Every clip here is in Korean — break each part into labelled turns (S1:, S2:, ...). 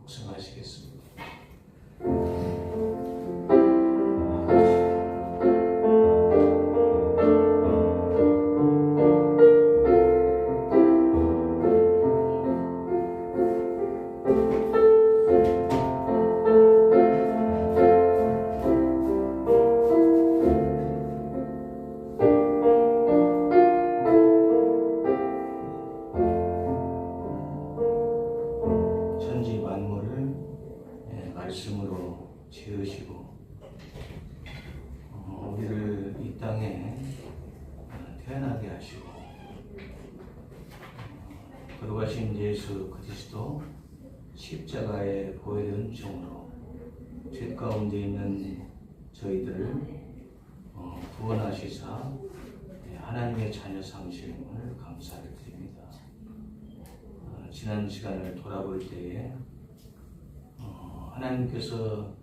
S1: 복습하시겠습니다. 천지 만물을 말씀으로 지으시고 우리를 이 땅에 태어나게 하시고 거룩하신 예수 그리스도 십자가의 보혈의 은총으로 죄 가운데 있는 저희들을 구원하시사 하나님의 자녀 상실임을 감사를 드립니다. 지난 시간을 돌아볼 때에 하나님께서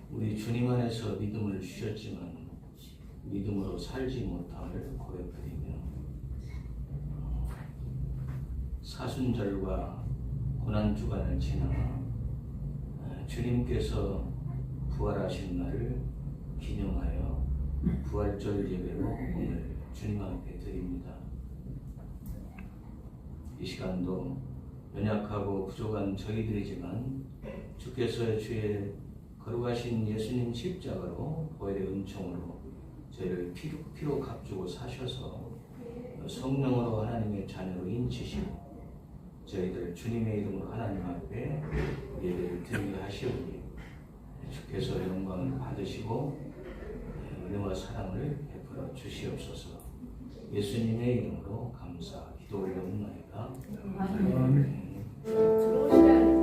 S1: 우리 주님 안에서 믿음을 주셨지만 믿음으로 살지 못함을 고백드리며 사순절과 고난주간을 지나 주님께서 부활하신 날을 기념하여 부활절 예배로 오늘 주님 앞에 드립니다. 이 시간도 연약하고 부족한 저희들이지만 주께서 주의 거룩하신 예수님 십자가로 보혈의 은총으로 저희를 피로 값주고 사셔서 성령으로 하나님의 자녀로 인치시고 저희들 주님의 이름으로 하나님 앞에 예배를 드리게 하시오니 주께서 영광을 받으시고 은혜와 사랑을 베풀어 주시옵소서. 예수님의 이름으로 감사 기도 올려옵나이다. 아멘.
S2: 우리가 생각하는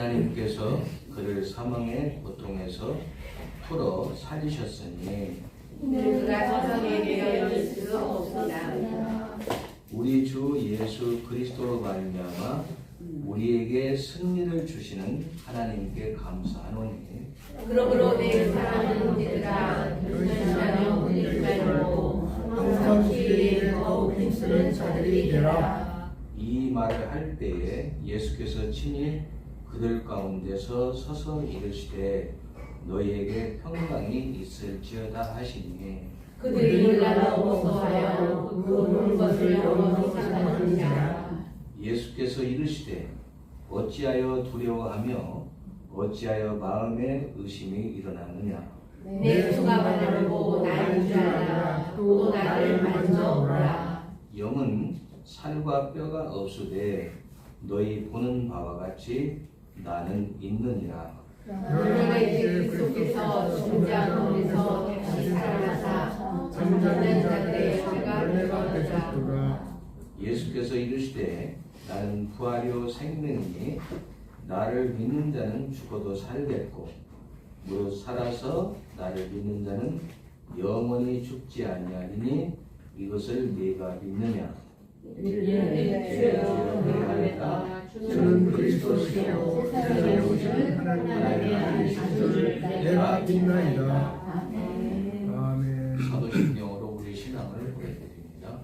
S1: 하나님께서 그를 사망의 고통에서 풀어 살리셨으니
S2: 그가 저성에 매여 있을 수 없습니다.
S1: 우리 주 예수 그리스도로 말미암아 우리에게 승리를 주시는 하나님께 감사하노니
S2: 그러므로 내 사랑하는 자들아 결단하여 우리를 말고 항상 주의 더욱 힘쓰는 자들이 되라.
S1: 이 말을 할 때에 예수께서 친히 그들 가운데서 서서 이르시되 너희에게 평강이 있을지어다 하시니
S2: 그들이 나로 무서워하여 그 모든 것을 영원히 생각하느니라.
S1: 예수께서 이르시되 어찌하여 두려워하며 어찌하여 마음에 의심이 일어나느냐
S2: 내 수가 바라보고 나인 줄 알아. 또 나를 만져오라.
S1: 영은 살과 뼈가 없으되 너희 보는 바와 같이 나는 있느니라.
S2: 너희가 이제 그리스도께서 죽은 자 가운데서 다시 살아나사 잠자는 자들의 영예가 되셨도다.
S1: 예수께서 이르시되 나는 부활이요 생명이니 나를 믿는 자는 죽어도 살겠고 무릇 살아서 나를 믿는 자는 영원히 죽지 아니하리니 이것을 네가 믿느냐?
S3: 주는 그리스도시요 세상에 오신 하나님의 아들이시를 내가 믿나이다. 아멘.
S1: 사도신경으로 우리 신앙을 고백드립니다.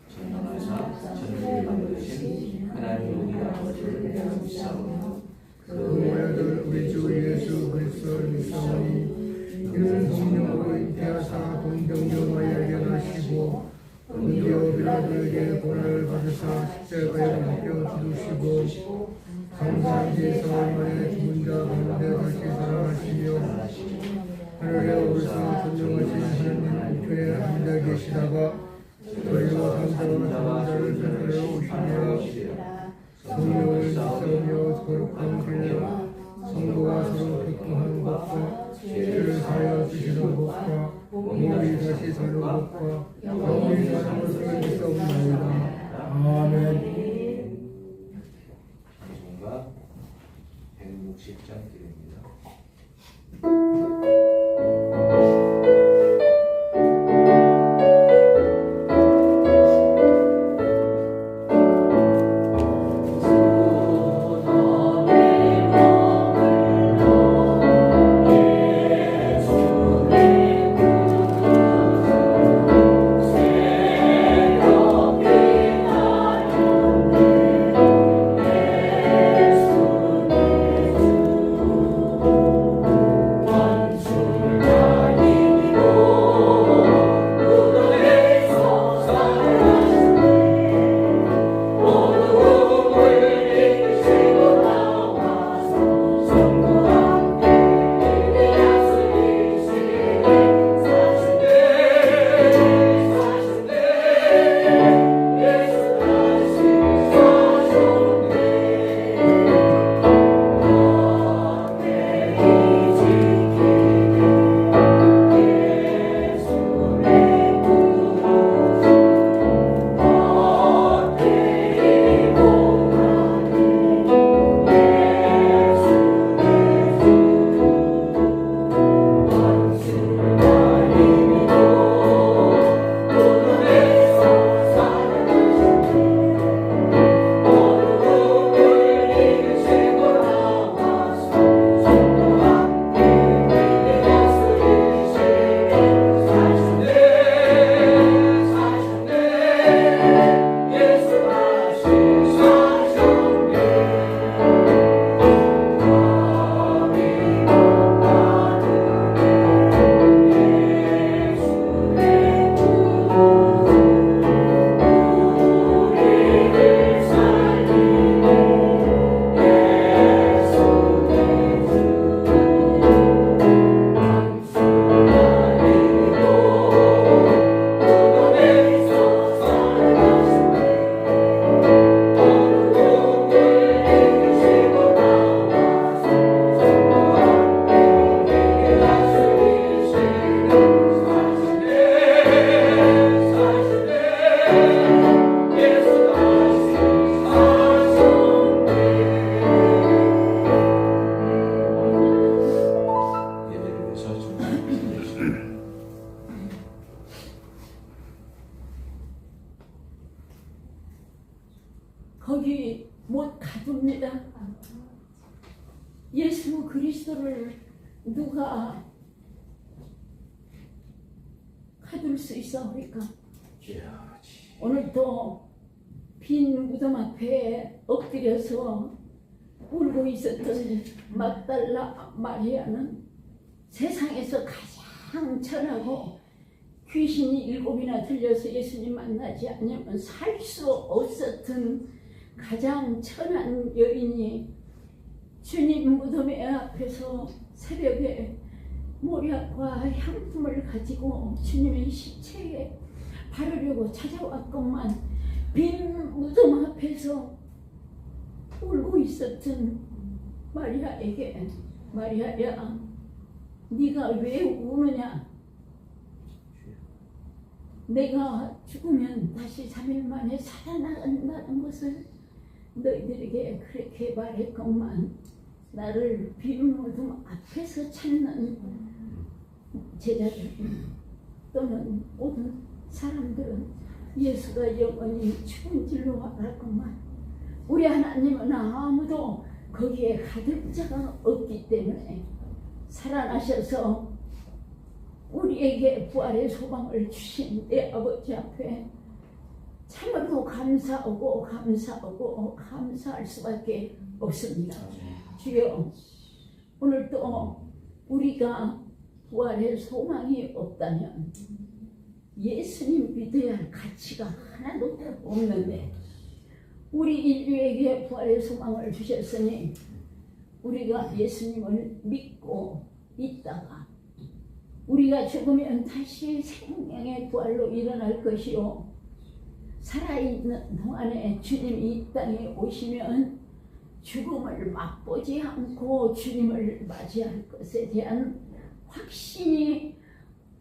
S1: 전능하사 전능을 만드신 하나님 우리 아버지를 믿사오니
S3: 그 모양들 우리 주 예수 그리스도를 믿사오니 이는 성령으로 잉태하사 동정녀와에 연하시고 본디오 빌라도에게 고난을 받으사 십자가에 맡겨 죽으시고 감사한 지 사흘 만에 죽은 자 가운데 다시 살아나시며 하늘에 오르사 전능하신 하나님 우편에 앉아 계시다가 저희와 상자와 자를 베풀어 오시리라. 성령을 믿사오며 거룩한 교회와 성도가 서로 교통하는 것과 죄를 사하여 주시는 것과 몸이 다시 사는 것과 영원히 사는 것을 믿사옵나이다. 아멘.
S1: 찬송가 160장 드립니다.
S4: 거기 못 가둡니다. 예수 그리스도를 누가 가둘 수 있사오리까? 오늘도 빈 무덤 앞에 엎드려서 울고 있었던 막달라 마리아는 세상에서 가장 천하고 귀신이 7이나 들려서 예수님 만나지 않으면 살 수 없었던 가장 천한 여인이 주님 무덤의 앞에서 새벽에 모략과 향품을 가지고 주님의 시체에 바르려고 찾아왔건만 빈 무덤 앞에서 울고 있었던 마리아에게 마리아야 네가 왜 우느냐? 내가 죽으면 다시 3일 만에 살아난다는 것을 너희들에게 그렇게 말했건만 나를 빈 무덤 앞에서 찾는 제자들 또는 모든 사람들은 예수가 영원히 죽은 줄로 알았건만 우리 하나님은 아무도 거기에 가둘 자가 없기 때문에 살아나셔서 우리에게 부활의 소망을 주신 내 아버지 앞에 참으로 감사하고 감사할 수밖에 없습니다. 주여, 오늘도 우리가 부활의 소망이 없다면 예수님 믿어야 할 가치가 하나도 없는데 우리 인류에게 부활의 소망을 주셨으니 우리가 예수님을 믿고 있다가 우리가 죽으면 다시 생명의 부활로 일어날 것이요 살아있는 동안에 주님이 이 땅에 오시면 죽음을 맛보지 않고 주님을 맞이할 것에 대한 확신이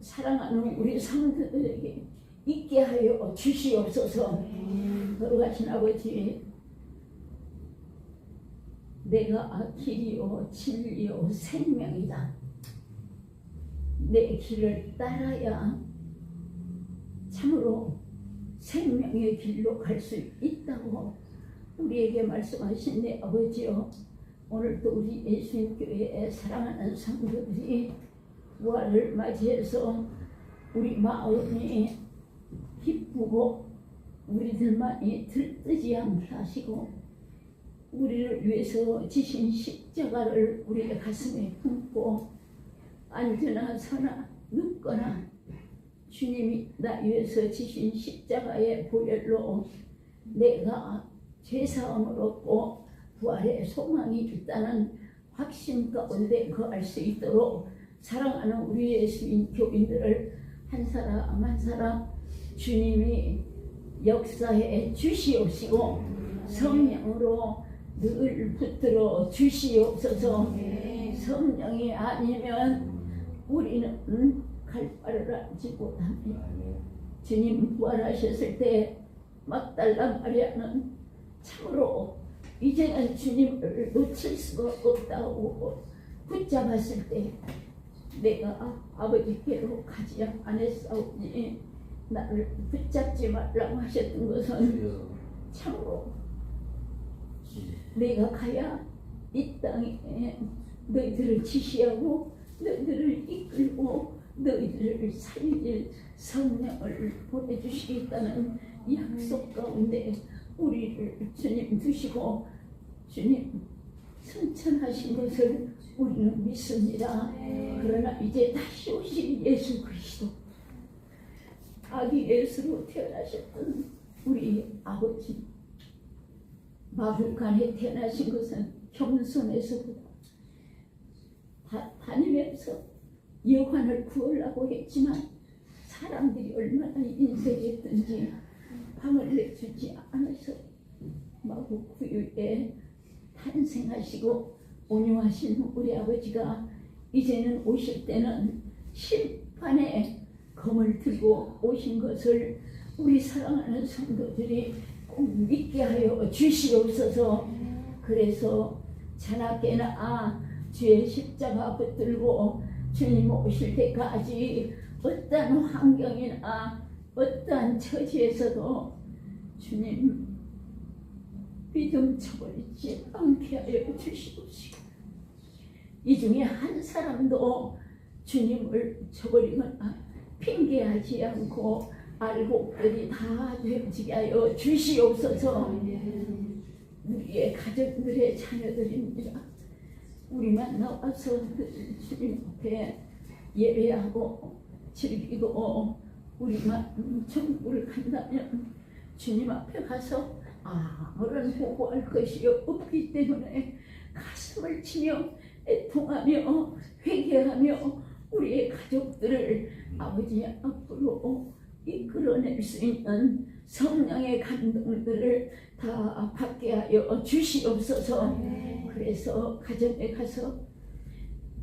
S4: 사랑하는 우리 성도들에게 있게 하여 주시옵소서. 거룩하신 아버지, 내가 길이요 진리요 생명이다. 내 길을 따라야 참으로 생명의 길로 갈 수 있다고 우리에게 말씀하신 내 아버지요, 오늘도 우리 예수님교회의 사랑하는 성도들이 부활을 맞이해서 우리 마음이 기쁘고 우리들만이 들뜨지 않게 하시고 우리를 위해서 지신 십자가를 우리의 가슴에 품고 앉으나 서나 눕거나 주님이 나 위해서 지신 십자가의 보혈로 내가 죄사함을 얻고 부활의 소망이 있다는 확신 가운데 거할 수 있도록 사랑하는 우리 예수님 교인들을 한 사람 한 사람 주님이 역사해 주시옵시고 성령으로 늘 붙들어 주시옵소서. 성령이 아니면 우리는 갈 바를 알지 못합니다. 주님 부활하셨을 때 막달라 마리아는 참으로 이제는 주님을 놓칠 수가 없다고 붙잡았을 때 내가 아버지께로 가지 않았사오니 나를 붙잡지 말라고 하셨던 것은 참으로 내가 가야 이 땅에 너희들을 지시하고 너희들을 이끌고 너희들을 살릴 성령을 보내주시겠다는 약속 가운데 우리를 주님 두시고 주님 승천하신 것을 우리는 믿습니다. 그러나 이제 다시 오실 예수 그리스도 아기 예수로 태어나셨던 우리 아버지 마국간에 태어나신 것은 겸손에서보다 다니면서 여관을 구하려고 했지만 사람들이 얼마나 인색했든지 방을 내주지 않아서 마국 구유에 탄생하시고 온유하신 우리 아버지가 이제는 오실 때는 심판의 검을 들고 오신 것을 우리 사랑하는 성도들이 꼭 믿게 하여 주시옵소서. 그래서 자나깨나 주의 십자가 붙들고 주님 오실 때까지 어떠한 환경이나 어떠한 처지에서도 주님 믿음 저버리지 않게 하여 주시옵시고, 이 중에 한 사람도 주님을 저버리거나 핑계하지 않고 알곡들이 다 되어지게 하여 주시옵소서. 우리의 가정들의 자녀들입니다. 우리만 나와서 주님 앞에 예배하고 즐기고 우리만 천국을 간다면 주님 앞에 가서 아무런 보고할 것이 없기 때문에 가슴을 치며 애통하며 회개하며 우리의 가족들을 아버지 앞으로 이끌어낼 수 있는 성령의 감동들을 다 받게 하여 주시옵소서. 그래서 가정에 가서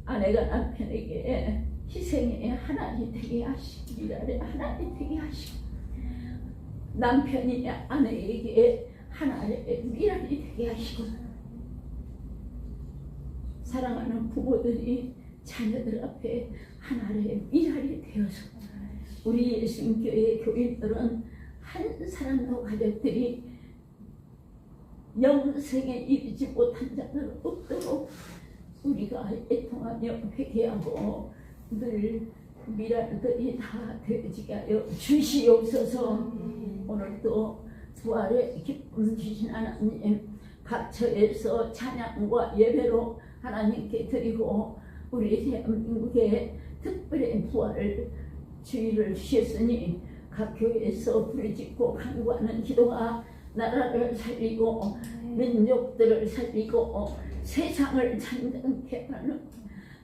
S4: 아내가 남편에게 희생의 하나님 되게 하시고, 미랄의 하나님 되게 하시고, 남편이 아내에게 하나의 미랄이 되게 하시고, 사랑하는 부모들이 자녀들 앞에 하나의 미랄이 되어서 우리 예수님교회 교인들은 한 사람도 가족들이 영생에 이르지 못한 자들 없도록 우리가 애통하며 회개하고 늘 미랄들이 다 되어지게 하여 주시옵소서. 오늘도 부활의 기쁨 주신 하나님, 각처에서 찬양과 예배로 하나님께 드리고 우리 대한민국에 특별히 부활 주의를 주셨으니 각 교회에서 부르짖고 간구하는 기도가 나라를 살리고 민족들을 살리고 세상을 찬양케 하는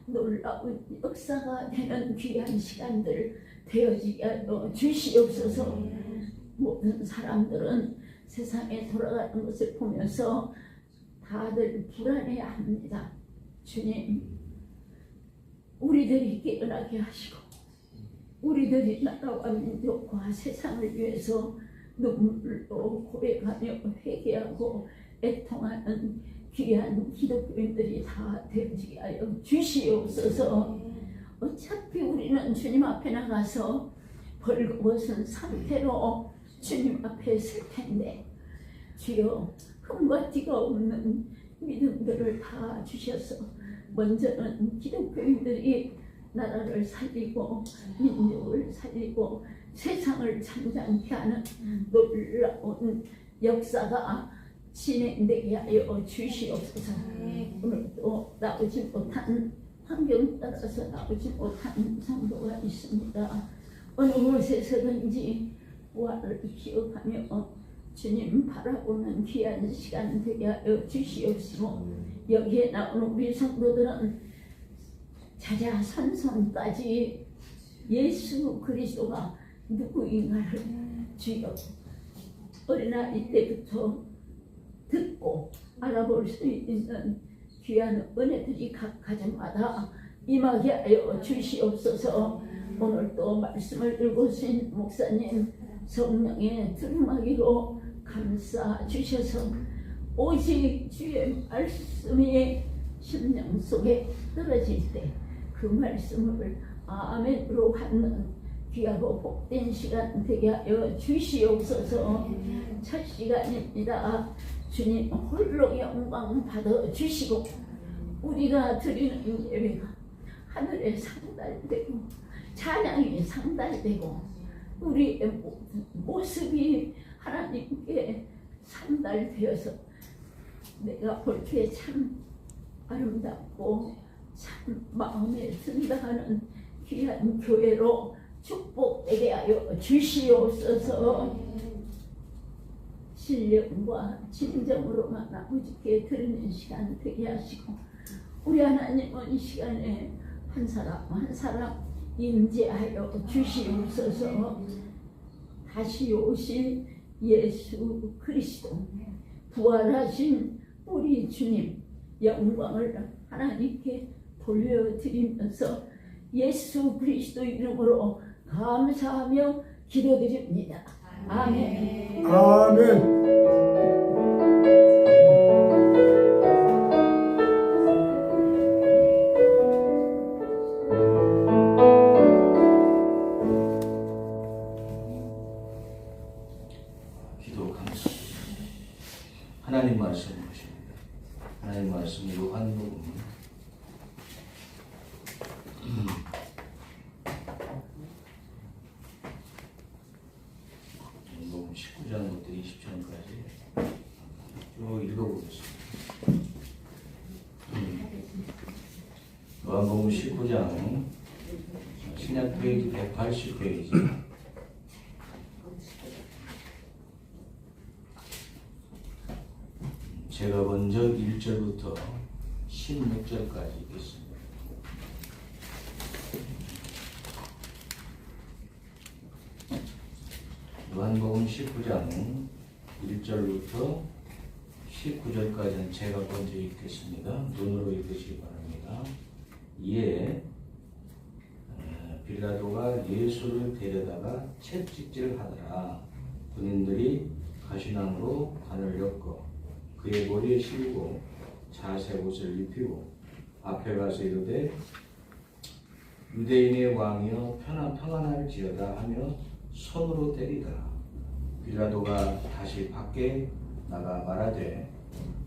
S4: 놀라운 역사가 되는 귀한 시간들 되어지게 하여 주시옵소서. 모든 사람들은 세상에 돌아가는 것을 보면서 다들 불안해합니다. 주님, 우리들이 깨어나게 하시고 우리들이 나라와 민족과 세상을 위해서 눈물로 고백하며 회개하고 애통하는 귀한 기독교인들이 다 되어지게 하여 주시옵소서. 어차피 우리는 주님 앞에 나가서 벌거벗은 상태로 주님 앞에 설 텐데, 주여 흠과 티가 없는 믿음들을 다 주셔서 먼저는 기독교인들이 나라를 살리고 민족을 살리고 세상을 찬양케 하는 놀라운 역사가 진행되게 하여 주시옵소서. 오늘도 나오지 못한 환경 따라서 나오지 못한 성도가 있습니다. 어느 곳에서든지 부활을 기억하며 주님 바라보는 귀한 시간 되게 하여 주시옵시고, 여기에 나오는 우리 성도들은 자자손손까지 예수 그리스도가 누구인가를 주여 어린아이 때부터 듣고 알아볼 수 있는 귀한 은혜들이 각 가정마다 임하게 하여 주시옵소서. 오늘도 말씀을 읽으신 목사님 성령의 두루마기로 감싸 주셔서 오직 주의 말씀이 심령 속에 떨어질 때 그 말씀을 아멘으로 받는 귀하고 복된 시간 되게 하여 주시옵소서. 첫 시간입니다. 주님 홀로 영광 받아 주시고 우리가 드리는 예배가 하늘에 상달되고 찬양이 상달되고 우리의 모습이 하나님께 상달되어서 내가 볼 때 참 아름답고 참 마음에 든다 하는 귀한 교회로 축복되게 하여 주시옵소서. 신령과 진정으로만 아버지께 드리는 시간 되게 하시고 우리 하나님은 이 시간에 한 사람 한 사람 임재하여 주시옵소서. 다시 오실 예수 그리스도 부활하신 우리 주님 영광을 하나님께 돌려드리면서 예수 그리스도 이름으로 감사하며 기도드립니다. 아멘.
S3: 아멘.
S1: 기도 감사. 하나님 말씀 보십니다. 하나님 말씀 요한복음 19장부터 20장까지 쭉 읽어보겠습니다. 요한복음 19장 신약 페이지 180페이지 제가 먼저 1절부터 16절까지 읽겠습니다. 요한복음 19장 1절부터 19절까지는 제가 먼저 읽겠습니다. 눈으로 읽으시기 바랍니다. 이에 빌라도가 예수를 데려다가 채찍질을 하더라. 군인들이 가시나무로 관을 엮어 그의 머리에 씌우고 자색 옷을 입히고 앞에 가서 이르되 유대인의 왕이여 평안할지어다 하며 손으로 때리더라. 빌라도가 다시 밖에 나가 말하되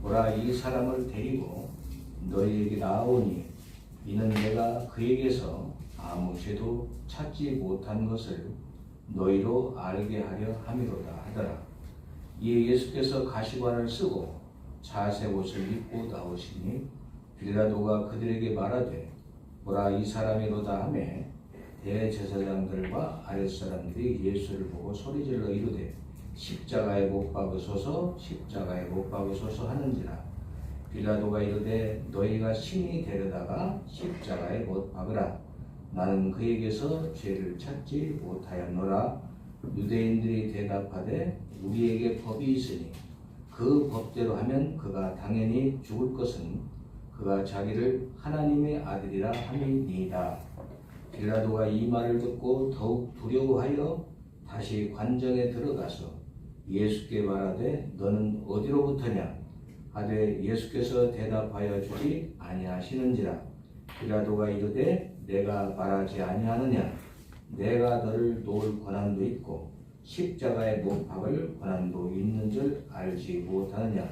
S1: 보라, 이 사람을 데리고 너희에게 나아오니 이는 내가 그에게서 아무 죄도 찾지 못한 것을 너희로 알게 하려 함이로다 하더라. 이에 예수께서 가시관을 쓰고 자색 옷을 입고 나오시니 빌라도가 그들에게 말하되 보라, 이 사람이로다 하매 대제사장들과 아랫사람들이 예수를 보고 소리질러 이르되 십자가에 못 박으소서, 십자가에 못 박으소서 하는지라. 빌라도가 이르되 너희가 친히 데려다가 십자가에 못 박으라. 나는 그에게서 죄를 찾지 못하였노라. 유대인들이 대답하되 우리에게 법이 있으니 그 법대로 하면 그가 당연히 죽을 것은 그가 자기를 하나님의 아들이라 함이니이다. 빌라도가 이 말을 듣고 더욱 두려워하여 다시 관정에 들어가서 예수께 말하되 너는 어디로부터냐 하되 예수께서 대답하여 주지 아니하시는지라. 빌라도가 이르되 내가 말하지 아니하느냐. 내가 너를 놓을 권한도 있고 십자가에 못 박을 권한도 있는 줄 알지 못하느냐.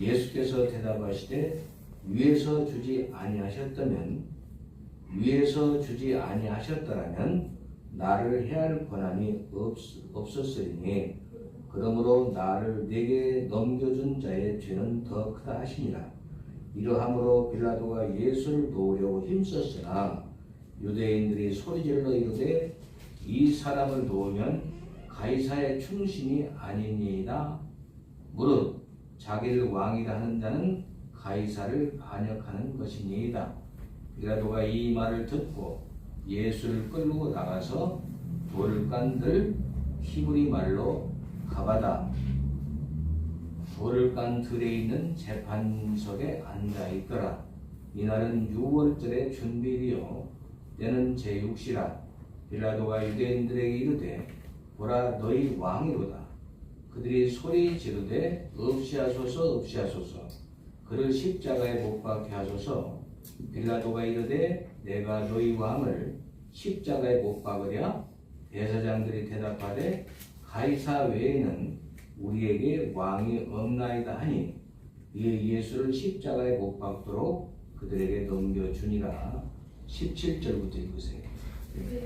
S1: 예수께서 대답하시되 위에서 주지 아니하셨더라면 나를 해할 권한이 없었으리니 그러므로 나를 내게 넘겨준 자의 죄는 더 크다 하시니라. 이러함으로 빌라도가 예수를 놓으려고 힘썼으나 유대인들이 소리질러 이르되 이 사람을 놓으면 가이사의 충신이 아니니이다. 무릇 자기를 왕이라 하는 자는 가이사를 반역하는 것이니이다. 빌라도가 이 말을 듣고 예수를 끌고 나가서 돌을 히브리 말로 가바다, 돌을 깐 들에 있는 재판석에 앉아 있더라. 이날은 6월절의 준비일이요 때는 제6시라. 빌라도가 유대인들에게 이르되 보라, 너희 왕이로다. 그들이 소리 지르되 없이하소서 없이하소서, 그를 십자가에 못 박게 하소서. 빌라도가 이르되 내가 너희 왕을 십자가에 못 박으랴? 대사장들이 대답하되 가이사 외에는 우리에게 왕이 없나이다 하니 이에 예수를 십자가에 못 박도록 그들에게 넘겨주니라. 17절부터 읽으세요.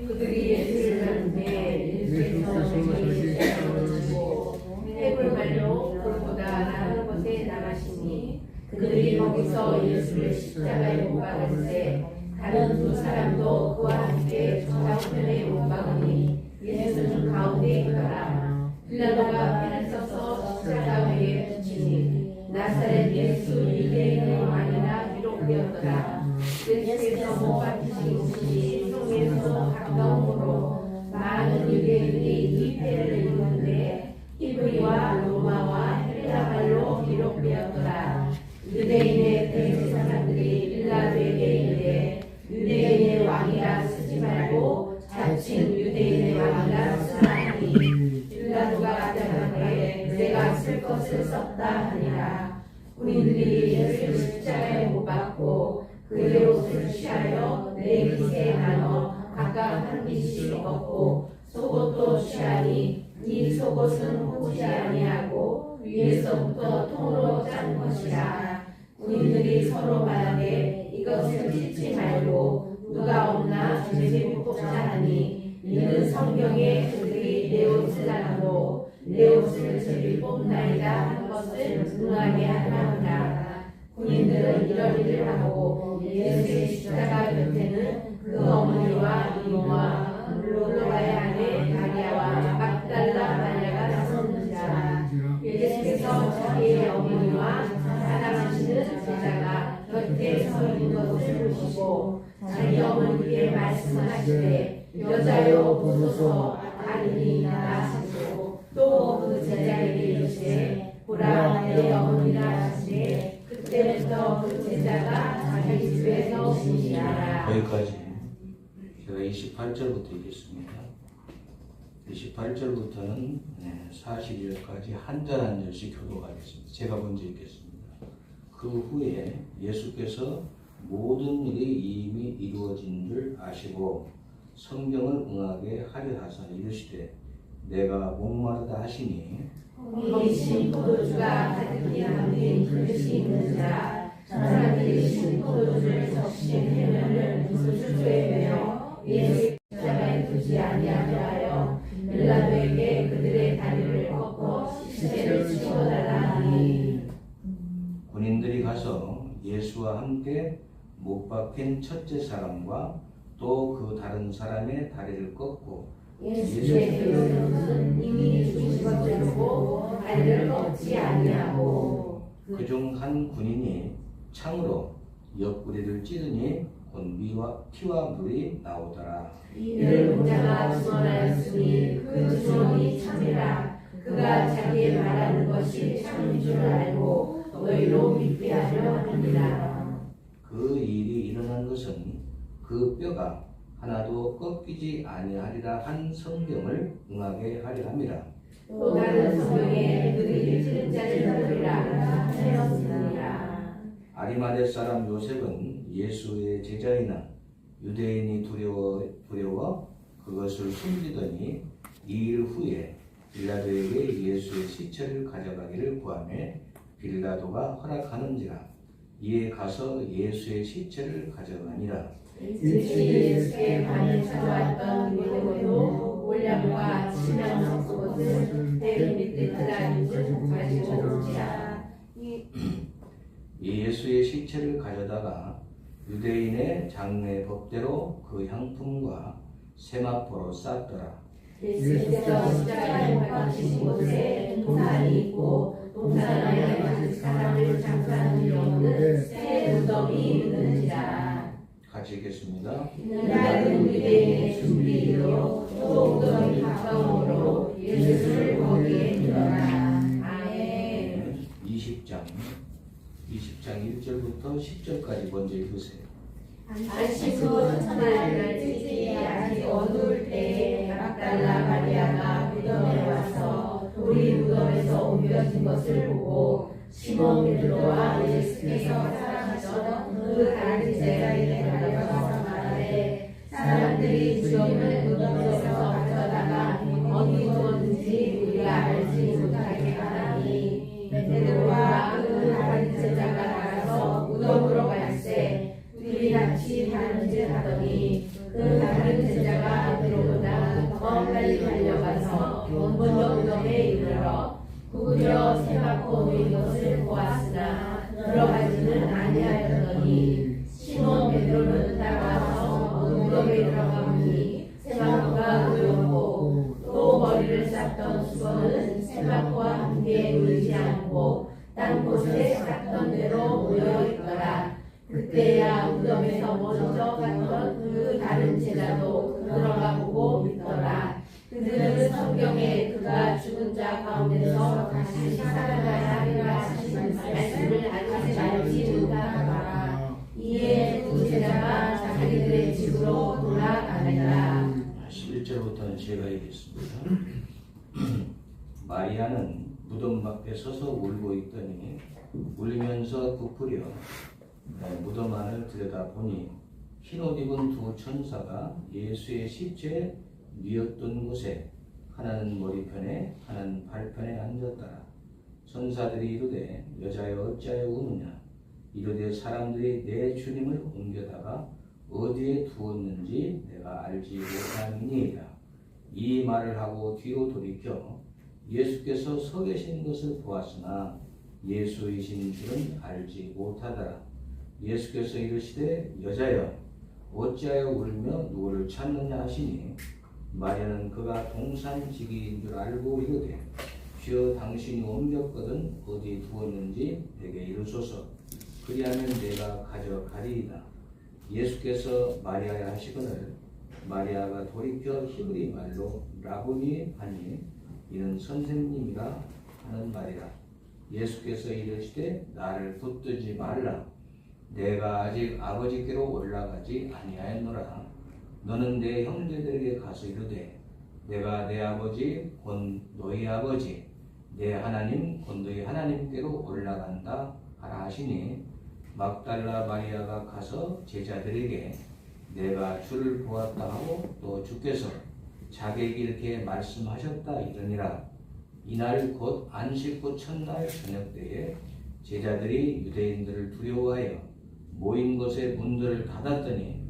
S2: 그들이 예수를 잡되 예수께서 자기 십자가를 지고 해골말로 골고다 나가는 곳에 나가시니 그들이 거기서 예수를 십자가에 못 박은데 다른 두 사람도 그와 함께 좌우편에 못 박으니 예수는 가운데 있더라. 빌라도가 펜을 써서 십자가 위에 붙이니 나사렛 예수 유대인의 왕이라 기록되었더라. 예수께서 못 박히신 곳이 성에서 가까움으로 많은 유대인들이 이 패를 읽는데 히브리와 로마와 헬라말로 기록되었더라. 유대인의 대제사장들이 빌라도에게 이르되 유대인의 왕이라 쓰지 말고 자칭 유대인의 왕이라 쓰나니 빌라도가 대답하되 내가 쓸 것을 썼다 하니라. 군인들이 예수를 십자가에 못 박고 그의 옷을 취하여 네 깃에 나눠 각각 한 깃씩 벗고 속옷도 취하니 이 속옷은 혹지 아니하고 위에서부터 통으로 짠 것이라. 군인들이 서로 말하되 이것을 찢지 말고 누가 없나 제비 뽑자 하니 이는 성경에 그들이 내 옷을 나누고 내 옷을 제비 뽑나이다 한 것을 응하게 하나니라. 군인들은 이런 일을 하고 예수의 십자가 곁에는 그 어머니와 이모와 로로와의 아내 마리아와 막달라 마리아가 나섰는지라. 예수께서 자기의 어머니와 사랑하시는 제자가 곁에 서 있는 것을 보시고 자기 어머니께 말씀하시되 여자여 보소서 아니니이다 하시고 또 그 제자에게 이르시되 보라 내 어머니라 하시되 그때부터 그 제자가 자기 집에서 쉬니라.
S1: 여기까지 제가 28절부터 읽겠습니다. 28절부터는 42절까지 한 절 한 절씩 교도하겠습니다. 제가 먼저 읽겠습니다. 그 후에 예수께서 모든 일이 이미 이루어진 줄 아시고 성경을 응하게 하려 하사 이르시되 내가 목마르다 하시니
S2: 이신 포도주가 가득히 담긴 그릇이 있는지라. 사람들이 신 포도주를 적신 해면을 수주에 매어 예수의 십자가에 두지 아니하게 하여 빌라도에게 그들의 다리를 꺾어 시체를 치워달라 하니.
S1: 군인들이 가서 예수와 함께 못 박힌 첫째 사람과 또 그 다른 사람의 다리를 꺾고
S2: 예수의 그릇은 이미 죽으신 것을 보고 다리를 꺾지 아니하고
S1: 그중 한 군인이 창으로 옆구리를 찌르니 곧 피와 물이 나오더라.
S2: 이를 본자가 증언하였으니 그 증언이 참이라. 그가 자기의 말하는 것이 참인 줄 알고 너희로 믿게 하려 합니다.
S1: 그 일이 일어난 것은 그 뼈가 하나도 꺾이지 아니하리라 한 성경을 응하게 하려 함이라.
S2: 또 다른 성경에 그들이 찌른 자를 보리라 하였느니라.
S1: 아리마대 사람 요셉은 예수의 제자이나 유대인이 두려워 그것을 숨기더니 2일 후에 빌라도에게 예수의 시체를 가져가기를 구하매 빌라도가 허락하는지라. 이에 가서 예수의 시체를 가져가니라.
S2: 즉시 예수의 방에 찾아왔던 니고데모도 올량과 치명 섞은 것을 배 밑에 드라인 줄 가지고 오지라.
S1: 이 예수의 시체를 가져다가 유대인의 장례 법대로 그 향품과 세마포로 쌌더라.
S2: 예수께서 십자가에 못 박히신 곳에 동산이 있고 동산 안에 많은 사람을 장사하는 경우는 새 무덤이 있는지라.
S1: 같이 읽겠습니다.
S2: 이날은 유대인의 준비일로 또 무덤이 가까우므로 예수를 거기에 두더라. 아멘.
S1: 20장 1절부터 10절까지 먼저 읽으세요.
S2: 안식 후 첫날 일찍이 아직 어두울 때에 막달라 마리아가 무덤에 와서 돌이 무덤에서 옮겨진 것을 보고 시몬 베드로와 예수께서 사랑하셨던 그 다른 제자에게 달려가서 말하되 사람들이 주님을 무덤에서 가져다가 어디 두었는지 우리가 알지 못하게 하나니 베드로와 그 다른 제자가 나가서 무덤으로 갈새 둘이 같이 다른짓 하더니 그 다른 제자가 베드로보다 더 빨리 달려가서 먼저 무덤에 이르러 구부려 세마포 놓인 것을 보았으나 들어가지는 아니하였더니 시몬 베드로는 따라와서 무덤에 들어가 보니 세마포가 놓였고 또 머리를 쌌던 수건은 세마포와 함께 놓이지 않고 딴 곳에 쌌던 대로 모여 있더라. 그때야 무덤에서 먼저 갔던 그 다른 제자도 들어가 보고 믿더라. 그들은 성경에 그가 죽은 자 가운데서 다시 살아나야 하리라 하시는 말씀을 아직 알지 못하더라. 이에 두 제자가 자기들의 집으로 돌아가니라.
S1: 11절부터는 제가 읽겠습니다. 마리아는 무덤 밖에 서서 울고 있더니 울면서 부풀려 무덤 안을 들여다보니 흰옷 입은 두 천사가 예수의 시체에 뉘었던 곳에 하나는 머리편에 하나는 발편에 앉았더라. 선사들이 이르되 여자여 어찌하여 우느냐 이르되 사람들이 내 주님을 옮겨다가 어디에 두었는지 내가 알지 못함이니이다. 이 말을 하고 뒤로 돌이켜 예수께서 서 계신 것을 보았으나 예수이신 줄은 알지 못하더라. 예수께서 이르시되 여자여 어찌하여 울며 누구를 찾느냐 하시니 마리아는 그가 동산지기인 줄 알고 이르되 주여 당신이 옮겼거든 어디 두었는지 내게 이르소서 그리하면 내가 가져가리이다. 예수께서 마리아에 하시거늘 마리아가 돌이켜 히브리 말로 라보니 하니 이는 선생님이라 하는 말이라. 예수께서 이르시되 나를 붙들지 말라. 내가 아직 아버지께로 올라가지 아니하였노라. 너는 내 형제들에게 가서 이르되 내가 내 아버지 곧 너희 아버지 내 하나님 곧 너희 하나님께로 올라간다 하라 하시니 막달라 마리아가 가서 제자들에게 내가 주를 보았다 하고 또 주께서 자기에게 이렇게 말씀하셨다 이러니라. 이날 곧 안식구 첫날 저녁 때에 제자들이 유대인들을 두려워하여 모인 곳의 문들을 닫았더니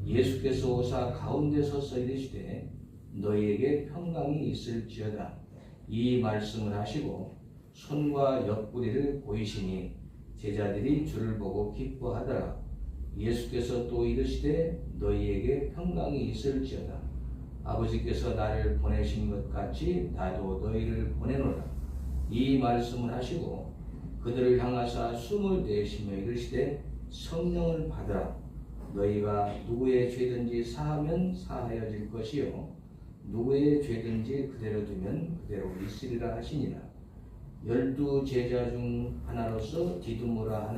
S1: 예수께서 오사 가운데 서서 이르시되 너희에게 평강이 있을지어다. 이 말씀을 하시고 손과 옆구리를 보이시니 제자들이 주를 보고 기뻐하더라. 예수께서 또 이르시되 너희에게 평강이 있을지어다. 아버지께서 나를 보내신 것 같이 나도 너희를 보내노라. 이 말씀을 하시고 그들을 향하사 숨을 내쉬며 이르시되 성령을 받으라. 너희가 누구의 죄든지 사하면 사하여질 것이요 누구의 죄든지 그대로 두면 그대로 있으리라 하시니라. 12 제자 중 하나로서 디두모라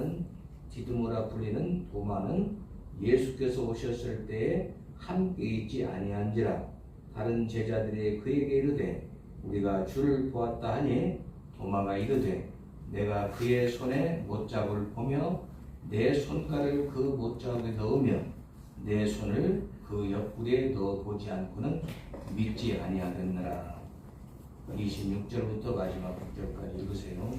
S1: 불리는 도마는 예수께서 오셨을 때에 함께 있지 아니한지라. 다른 제자들이 그에게 이르되 우리가 주를 보았다 하니 도마가 이르되 내가 그의 손에 못자국을 보며 내 손가락을 그 못자국에 넣으며 내 손을 그 옆구리에 넣어보지 않고는 믿지 아니하겠느라. 26절부터 마지막 9절까지 읽으세요.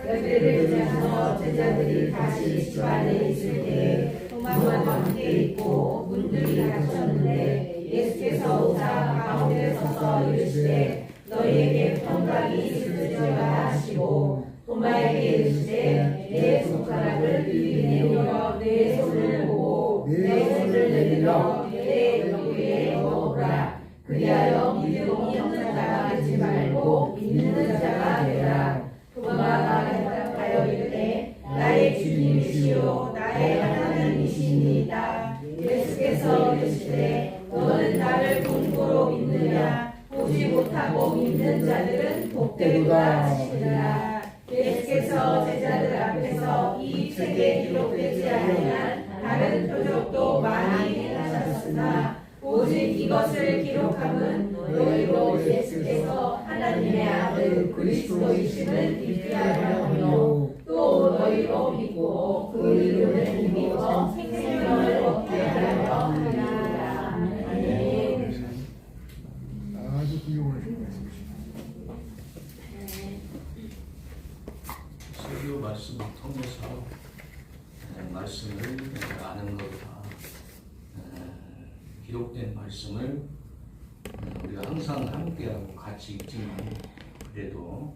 S2: 그들을 지나서 제자들이 다시 집 안에 있을 때 도마와 함께 있고 문들이 닫혔는데 예수께서 오사 가운데 서서 이르시되 너희에게 평강이 있을지어다 하시고 도마에게 이르시되 내 손가락을 이리에 내밀어 내 손을 보고 내 손을 내밀어 내 옆구리에 넣어보라. 그리하여 믿음이 없는 자가 되지 말고 믿는 자가 되라. 도마가 대답하여 이르되 나의 주님이시요 나의 하나님이시니이다. 예수께서 이르시되 너는 나를 본고로 믿느냐 보지 못하고 믿는 자들은 복되도다 하시니라. 예수께서 제자들 앞에서 이 책에 기록되지 아니한 다른 표적도 많이 행하셨으나 오직 이것을 기록함은 너희로 예수께서 하나님의 아들 그리스도이심을 믿게 하려 하며 또 너희로 믿고 그 이름을 힘입어 생명을 얻게 하려 함이라. 아멘.
S3: 아주 훌륭하신 말씀이십니다.
S1: 설교 말씀을 통해서 말씀을 아는 것과 기록된 말씀을 우리가 항상 함께하고 같이 읽지만 그래도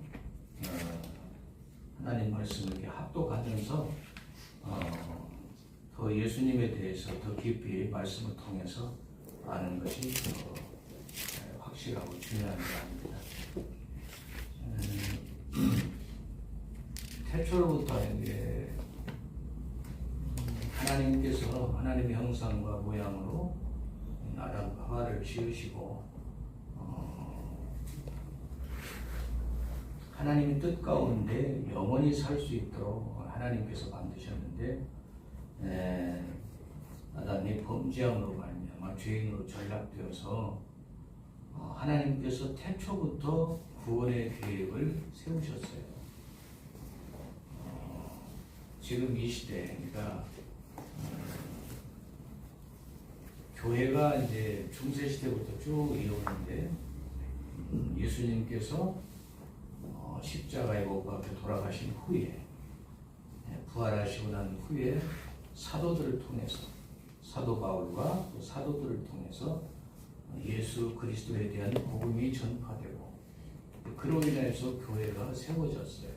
S1: 하나님 말씀을 이렇게 합독하면서 더 예수님에 대해서 더 깊이 말씀을 통해서 아는 것이 더 확실하고 중요한 것 같습니다. 태초로부터 이제 하나님께서 하나님의 형상과 모양으로 아담과 하와를 지으시고 하나님의 뜻 가운데 영원히 살 수 있도록 하나님께서 만드셨는데 아담이 범죄함으로 말미암아 죄인으로 전락되어서 하나님께서 태초부터 구원의 계획을 세우셨어요. 지금 이 시대, 그러니까 교회가 이제 중세 시대부터 쭉 이어오는데 예수님께서 십자가에 못 박혀 돌아가신 후에 부활하시고 난 후에 사도들을 통해서 사도 바울과 또 사도들을 통해서 예수 그리스도에 대한 복음이 전파되고 그로 인해서 교회가 세워졌어요.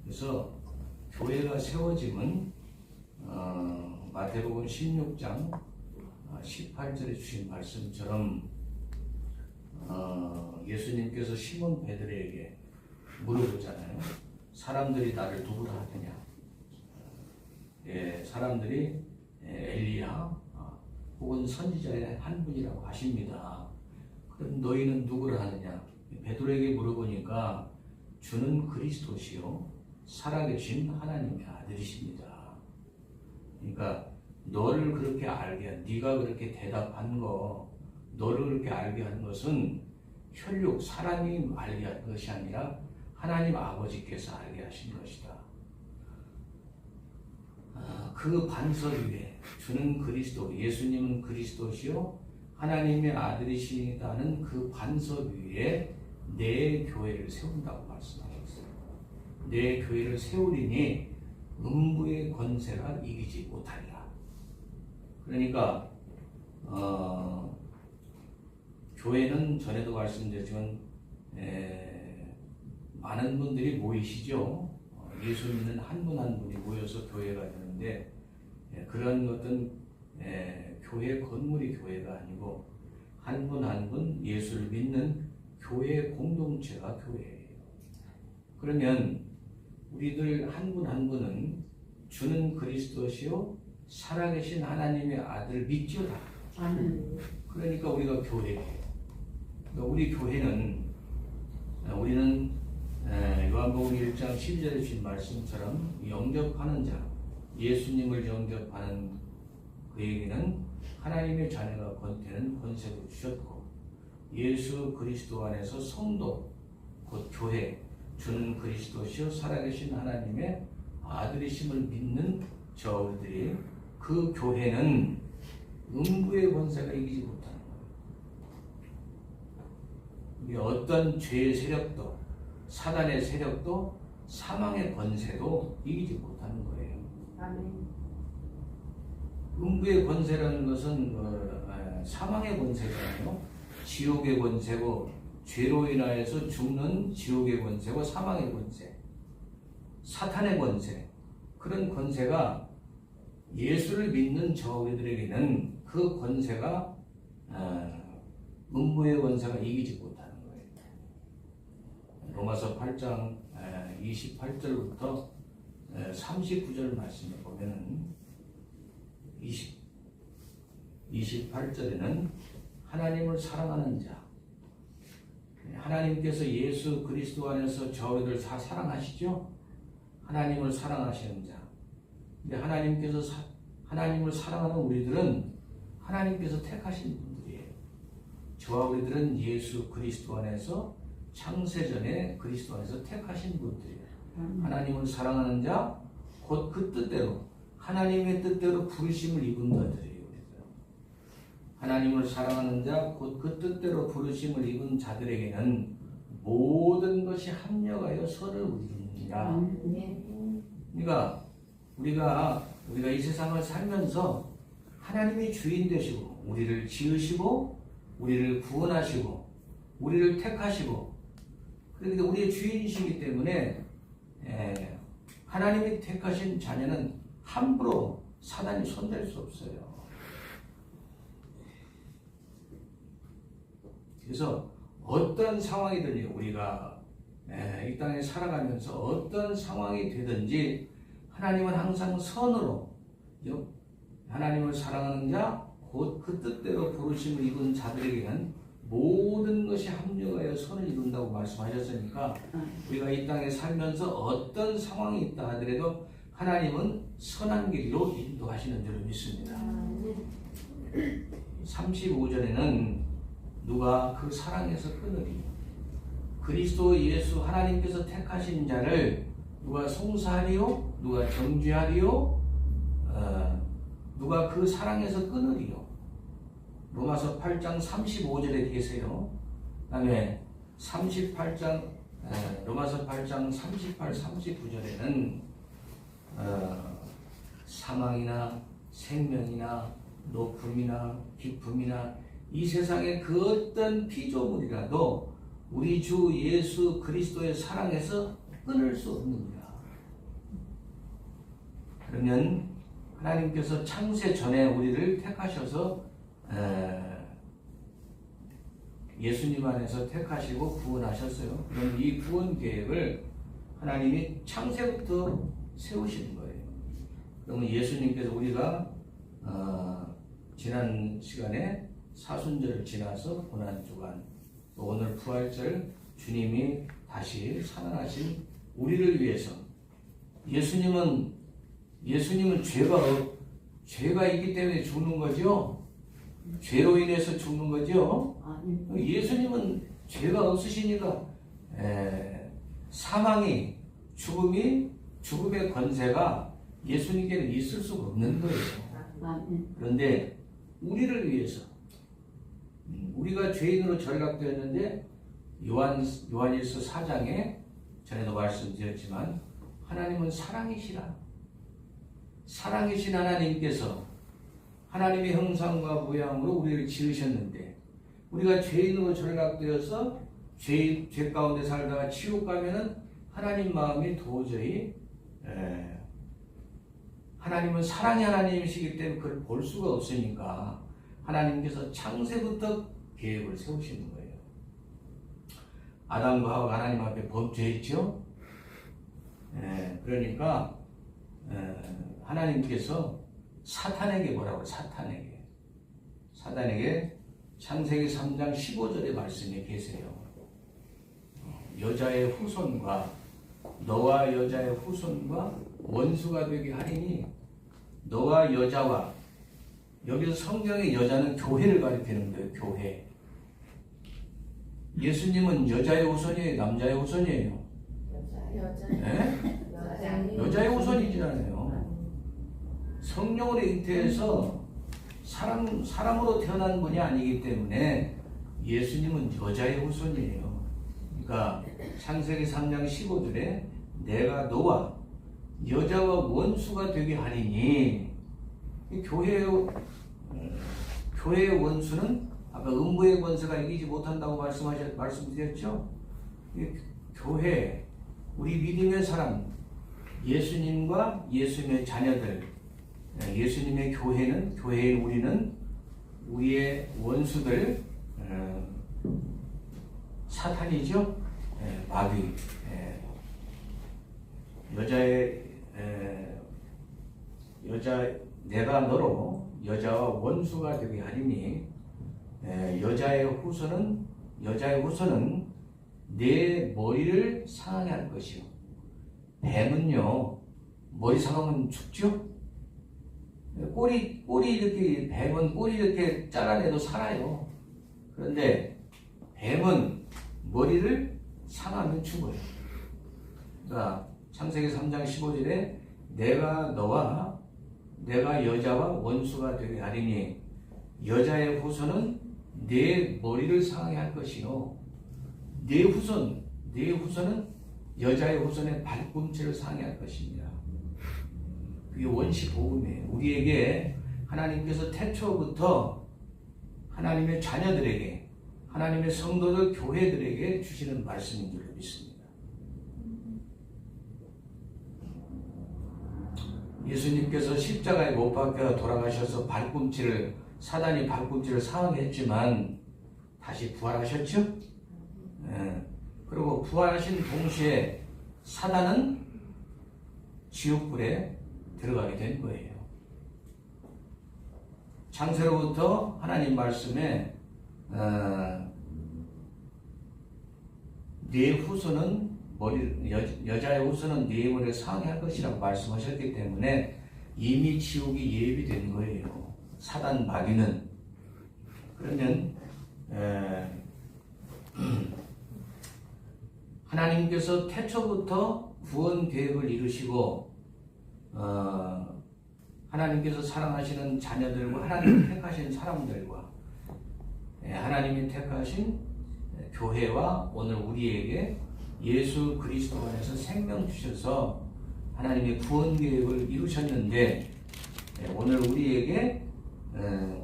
S1: 그래서 교회가 세워짐은 마태복음 16장 18절에 주신 말씀처럼 예수님께서 시몬 베드로에게 물어보잖아요. 사람들이 나를 누구라 하느냐? 사람들이 엘리야 혹은 선지자의 한 분이라고 하십니다. 그럼 너희는 누구라 하느냐? 베드로에게 물어보니까 주는 그리스도시요 살아계신 하나님의 아들이십니다. 그러니까 너를 그렇게 알게 한, 네가 그렇게 대답한 거, 너를 그렇게 알게 한 것은 혈육 사람이 알게 한 것이 아니라 하나님 아버지께서 알게 하신 것이다. 그 반석 위에 주는 그리스도, 예수님은 그리스도시요 하나님의 아들이시다는 그 반석 위에 내 교회를 세운다고 말씀하셨어요. 내 교회를 세우리니 음부의 권세가 이기지 못하리라. 그러니까 교회는 전에도 말씀드렸지만 많은 분들이 모이시죠. 예수 믿는 한 분 한 분이 모여서 교회가 되는데 그런 것은 교회 건물이 교회가 아니고 한 분 한 분 예수를 믿는 교회 공동체가 교회예요. 그러면 우리들 한 분 한 분은 주는 그리스도시요 살아계신 하나님의 아들 믿지어다. 그러니까 우리가 교회예요. 그러니까 우리 교회는 우리는 요한복음 1장 12절에 주신 말씀처럼 영접하는 자, 예수님을 영접하는 그에게는 하나님의 자녀가 권되는 권세도 주셨고 예수 그리스도 안에서 성도, 곧 교회, 주는 그리스도시요 살아계신 하나님의 아들이심을 믿는 저우리들이 그 교회는 음부의 권세가 이기지 못하는 거예요. 어떤 죄의 세력도 사단의 세력도 사망의 권세도 이기지 못하는 거예요. 음부의 권세라는 것은 사망의 권세가 아니고 지옥의 권세고 죄로 인하여서 죽는 지옥의 권세고 사망의 권세, 사탄의 권세, 그런 권세가 예수를 믿는 저희들에게는 그 권세가 음부의 권세가 이기지 못하는 거예요. 로마서 8장 28절부터 39절 말씀을 보면은 28절에는 하나님을 사랑하는 자, 하나님께서 예수 그리스도 안에서 저희들 다 사랑하시죠? 하나님을 사랑하시는 자. 근데 하나님을 사랑하는 우리들은 하나님께서 택하신 분들이에요. 저와 우리들은 예수 그리스도 안에서 창세전에 그리스도 안에서 택하신 분들이에요. 하나님을 사랑하는 자, 곧 그 뜻대로 하나님의 뜻대로 부르심을 입은 자들이에요. 하나님을 사랑하는 자, 곧 그 뜻대로 부르심을 입은 자들에게는 모든 것이 합력하여 선을 이루느니라. 그러니까 우리가 이 세상을 살면서 하나님이 주인 되시고 우리를 지으시고 우리를 구원하시고 우리를 택하시고 그런데 우리의 주인이시기 때문에 하나님이 택하신 자녀는 함부로 사단이 손댈 수 없어요. 그래서 어떤 상황이든지 우리가 이 땅에 살아가면서 어떤 상황이 되든지 하나님은 항상 선으로 하나님을 사랑하는 자, 곧 그 뜻대로 부르심을 입은 자들에게는 모든 것이 합력하여 선을 이룬다고 말씀하셨으니까 우리가 이 땅에 살면서 어떤 상황이 있다 하더라도 하나님은 선한 길로 인도하시는 줄을 믿습니다. 35절에는 누가 그 사랑에서 끊으리, 그리스도 예수 하나님께서 택하신 자를 누가 송사하리요, 누가 정죄하리요, 누가 그 사랑에서 끊으리요. 로마서 8장 35절에 계세요. 그 다음에 38장 로마서 8장 38, 39절에는 사망이나 생명이나 높음이나 깊음이나 이 세상의 그 어떤 피조물이라도 우리 주 예수 그리스도의 사랑에서 끊을 수 없느니라. 그러면 하나님께서 창세 전에 우리를 택하셔서 예수님 안에서 택하시고 구원하셨어요. 그럼 이 구원 계획을 하나님이 창세부터 세우시는 거예요. 그러면 예수님께서 우리가 지난 시간에 사순절을 지나서 고난주간 또 오늘 부활절 주님이 다시 살아나신 우리를 위해서 예수님은 죄가 있기 때문에 죽는 거죠. 죄로 인해서 죽는 거죠. 예수님은 죄가 없으시니까 사망이 죽음의 권세가 예수님께는 있을 수가 없는 거예요. 그런데 우리를 위해서 우리가 죄인으로 전락되었는데 요한일서 4장에 전에도 말씀드렸지만 하나님은 사랑이신 하나님께서 하나님의 형상과 모양으로 우리를 지으셨는데 우리가 죄인으로 전락되어서 죄 가운데 살다가 지옥 가면은 하나님 마음이 도저히 하나님은 사랑의 하나님이시기 때문에 그걸 볼 수가 없으니까 하나님께서 창세부터 계획을 세우시는 거예요. 아담과 하와가 하나님 앞에 범죄했죠. 그러니까 하나님께서 사탄에게 뭐라고 사탄에게 창세기 3장 15절의 말씀에 계세요. 여자의 후손과 너와 여자의 후손과 원수가 되게 하리니 너와 여자와 여기서 성경의 여자는 교회를 가리키는 거예요. 교회. 예수님은 여자의 후손이에요? 남자의 후손이에요? 여자의 후손이잖아요. 성령으로 잉태해서 사람으로 태어난 분이 아니기 때문에 예수님은 여자의 후손이에요. 그러니까 창세기 3장 15절에 내가 너와 여자와 원수가 되게 하리니 교회의 원수는 아까 음부의 권세가 이기지 못한다고 말씀드렸죠. 교회 우리 믿음의 사람 예수님과 예수님의 자녀들 예수님의 교회인 우리는 우리의 원수들 사탄이죠. 마귀 내가 너로 여자와 원수가 되게 하리니 여자의 후손은 내 머리를 상하게 할 것이요. 뱀은요 머리 상하면 죽죠. 뱀은 꼬리 이렇게 잘라내도 살아요. 그런데 뱀은 머리를 상하면 죽어요. 그러니까 창세기 3장 15절에 내가 여자와 원수가 되게 하리니 여자의 후손은 내 머리를 상하게 할 것이요. 내 후손은 여자의 후손의 발꿈치를 상하게 할 것입니다. 그게 원시 복음이에요. 우리에게 하나님께서 태초부터 하나님의 자녀들에게 하나님의 성도들 교회들에게 주시는 말씀인 줄로 믿습니다. 예수님께서 십자가에 못 박혀 돌아가셔서 사단이 발꿈치를 상하게 했지만 다시 부활하셨죠? 그리고 부활하신 동시에 사단은 지옥불에 들어가게 된 거예요. 창세로부터 하나님 말씀에 네 후손은 여자의 후손은 네 머리를 상하게 할 것이라고 말씀하셨기 때문에 이미 지옥이 예비된 거예요. 사단 마귀는. 그러면 하나님께서 태초부터 구원 계획을 이루시고 하나님께서 사랑하시는 자녀들과 하나님이 택하신 사람들과 하나님이 택하신 교회와 오늘 우리에게 예수 그리스도 안에서 생명 주셔서 하나님의 구원 계획을 이루셨는데 오늘 우리에게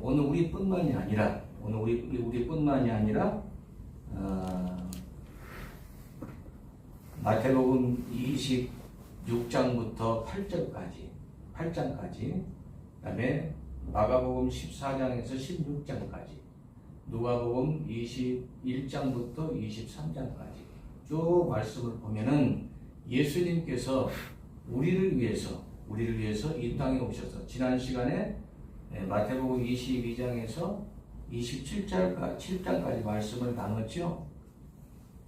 S1: 오늘 우리뿐만이 아니라 마태복음 26장부터 8장까지 그다음에 마가복음 14장에서 16장까지 누가복음 21장부터 23장까지 쭉 말씀을 보면은 예수님께서 우리를 위해서 이 땅에 오셔서 지난 시간에 마태복음 22장에서 27장까지 말씀을 나눴죠.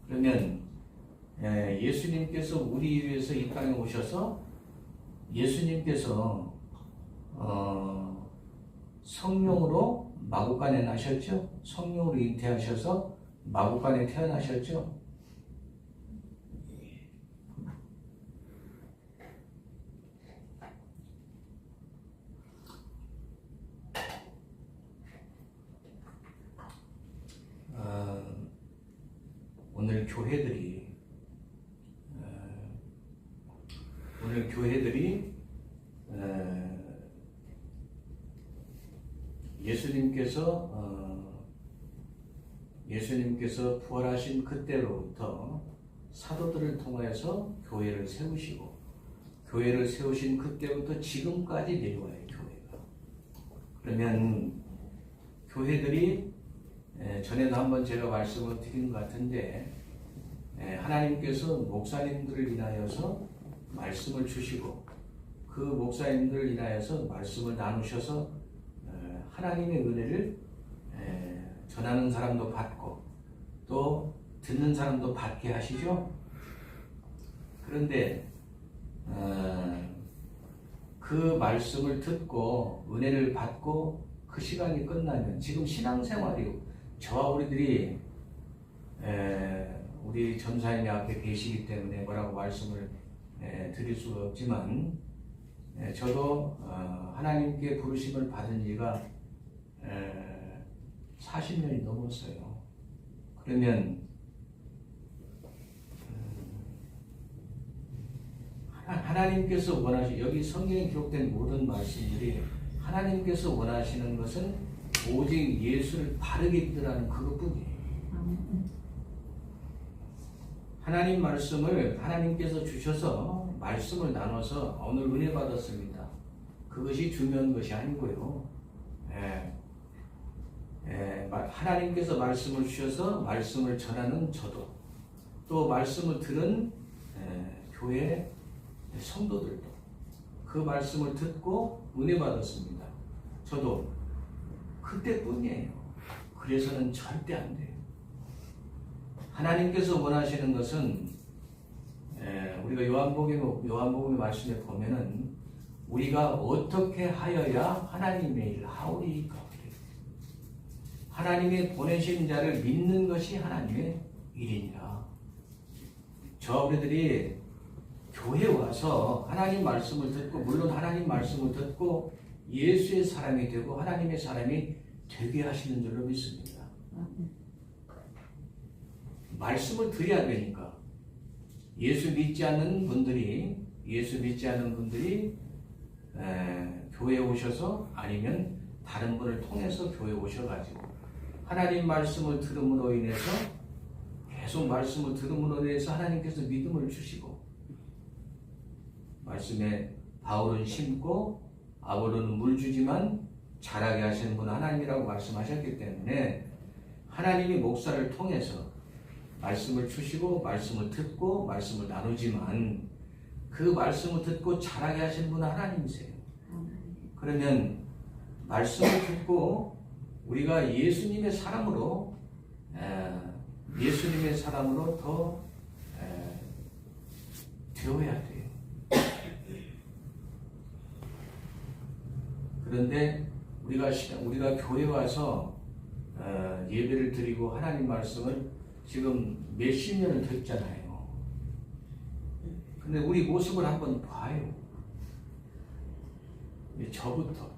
S1: 그러면 예수님께서 우리 위해서 이 땅에 오셔서 예수님께서 성령으로 마구간에 나셨죠. 성령으로 잉태하셔서 마구간에 태어나셨죠. 오늘 교회들이 예수님께서 부활하신 그때로부터 사도들을 통해서 교회를 세우시고 교회를 세우신 그때부터 지금까지 내려와요. 교회가. 그러면 교회들이 전에도 한번 제가 말씀을 드린 것 같은데 하나님께서 목사님들을 인하여서 말씀을 주시고 그 목사님들을 인하여서 말씀을 나누셔서 하나님의 은혜를 전하는 사람도 받고 또 듣는 사람도 받게 하시죠. 그런데 그 말씀을 듣고 은혜를 받고 그 시간이 끝나면 지금 신앙생활이 저와 우리들이 우리 전사님이 앞에 계시기 때문에 뭐라고 말씀을 드릴 수가 없지만 저도 하나님께 부르심을 받은 지가 40년이 넘었어요. 그러면 하나님께서 원하시는 여기 성경에 기록된 모든 말씀들이 하나님께서 원하시는 것은 오직 예수를 바르게 믿으라는 그것뿐이에요. 하나님 말씀을 하나님께서 주셔서 말씀을 나눠서 오늘 은혜 받았습니다. 그것이 중요한 것이 아니고요. 하나님께서 말씀을 주셔서 말씀을 전하는 저도 또 말씀을 들은 교회 성도들도 그 말씀을 듣고 은혜 받았습니다. 저도 그때뿐이에요. 그래서는 절대 안 돼요. 하나님께서 원하시는 것은 우리가 요한복음의 말씀에 보면은 우리가 어떻게 하여야 하나님의 일을 하오리까. 하나님의 보내신 자를 믿는 것이 하나님의 일이니라. 저 우리들이 교회 와서 하나님 말씀을 듣고 물론 하나님 말씀을 듣고 예수의 사람이 되고 하나님의 사람이 되게 하시는 줄로 믿습니다. 말씀을 드려야 되니까 예수 믿지 않는 분들이 교회에 오셔서 아니면 다른 분을 통해서 교회에 오셔가지고 하나님 말씀을 들음으로 인해서 계속 말씀을 들음으로 인해서 하나님께서 믿음을 주시고 말씀에 바울은 심고 아볼로는 물 주지만 자라게 하시는 분은 하나님이라고 말씀하셨기 때문에 하나님이 목사를 통해서 말씀을 주시고 말씀을 듣고 말씀을 나누지만 그 말씀을 듣고 자라게 하시는 분은 하나님이세요. 그러면 말씀을 듣고 우리가 예수님의 사람으로 더 되어야 돼요. 그런데 우리가 교회 와서 예배를 드리고 하나님 말씀을 지금 몇십 년을 듣잖아요. 근데 우리 모습을 한번 봐요. 저부터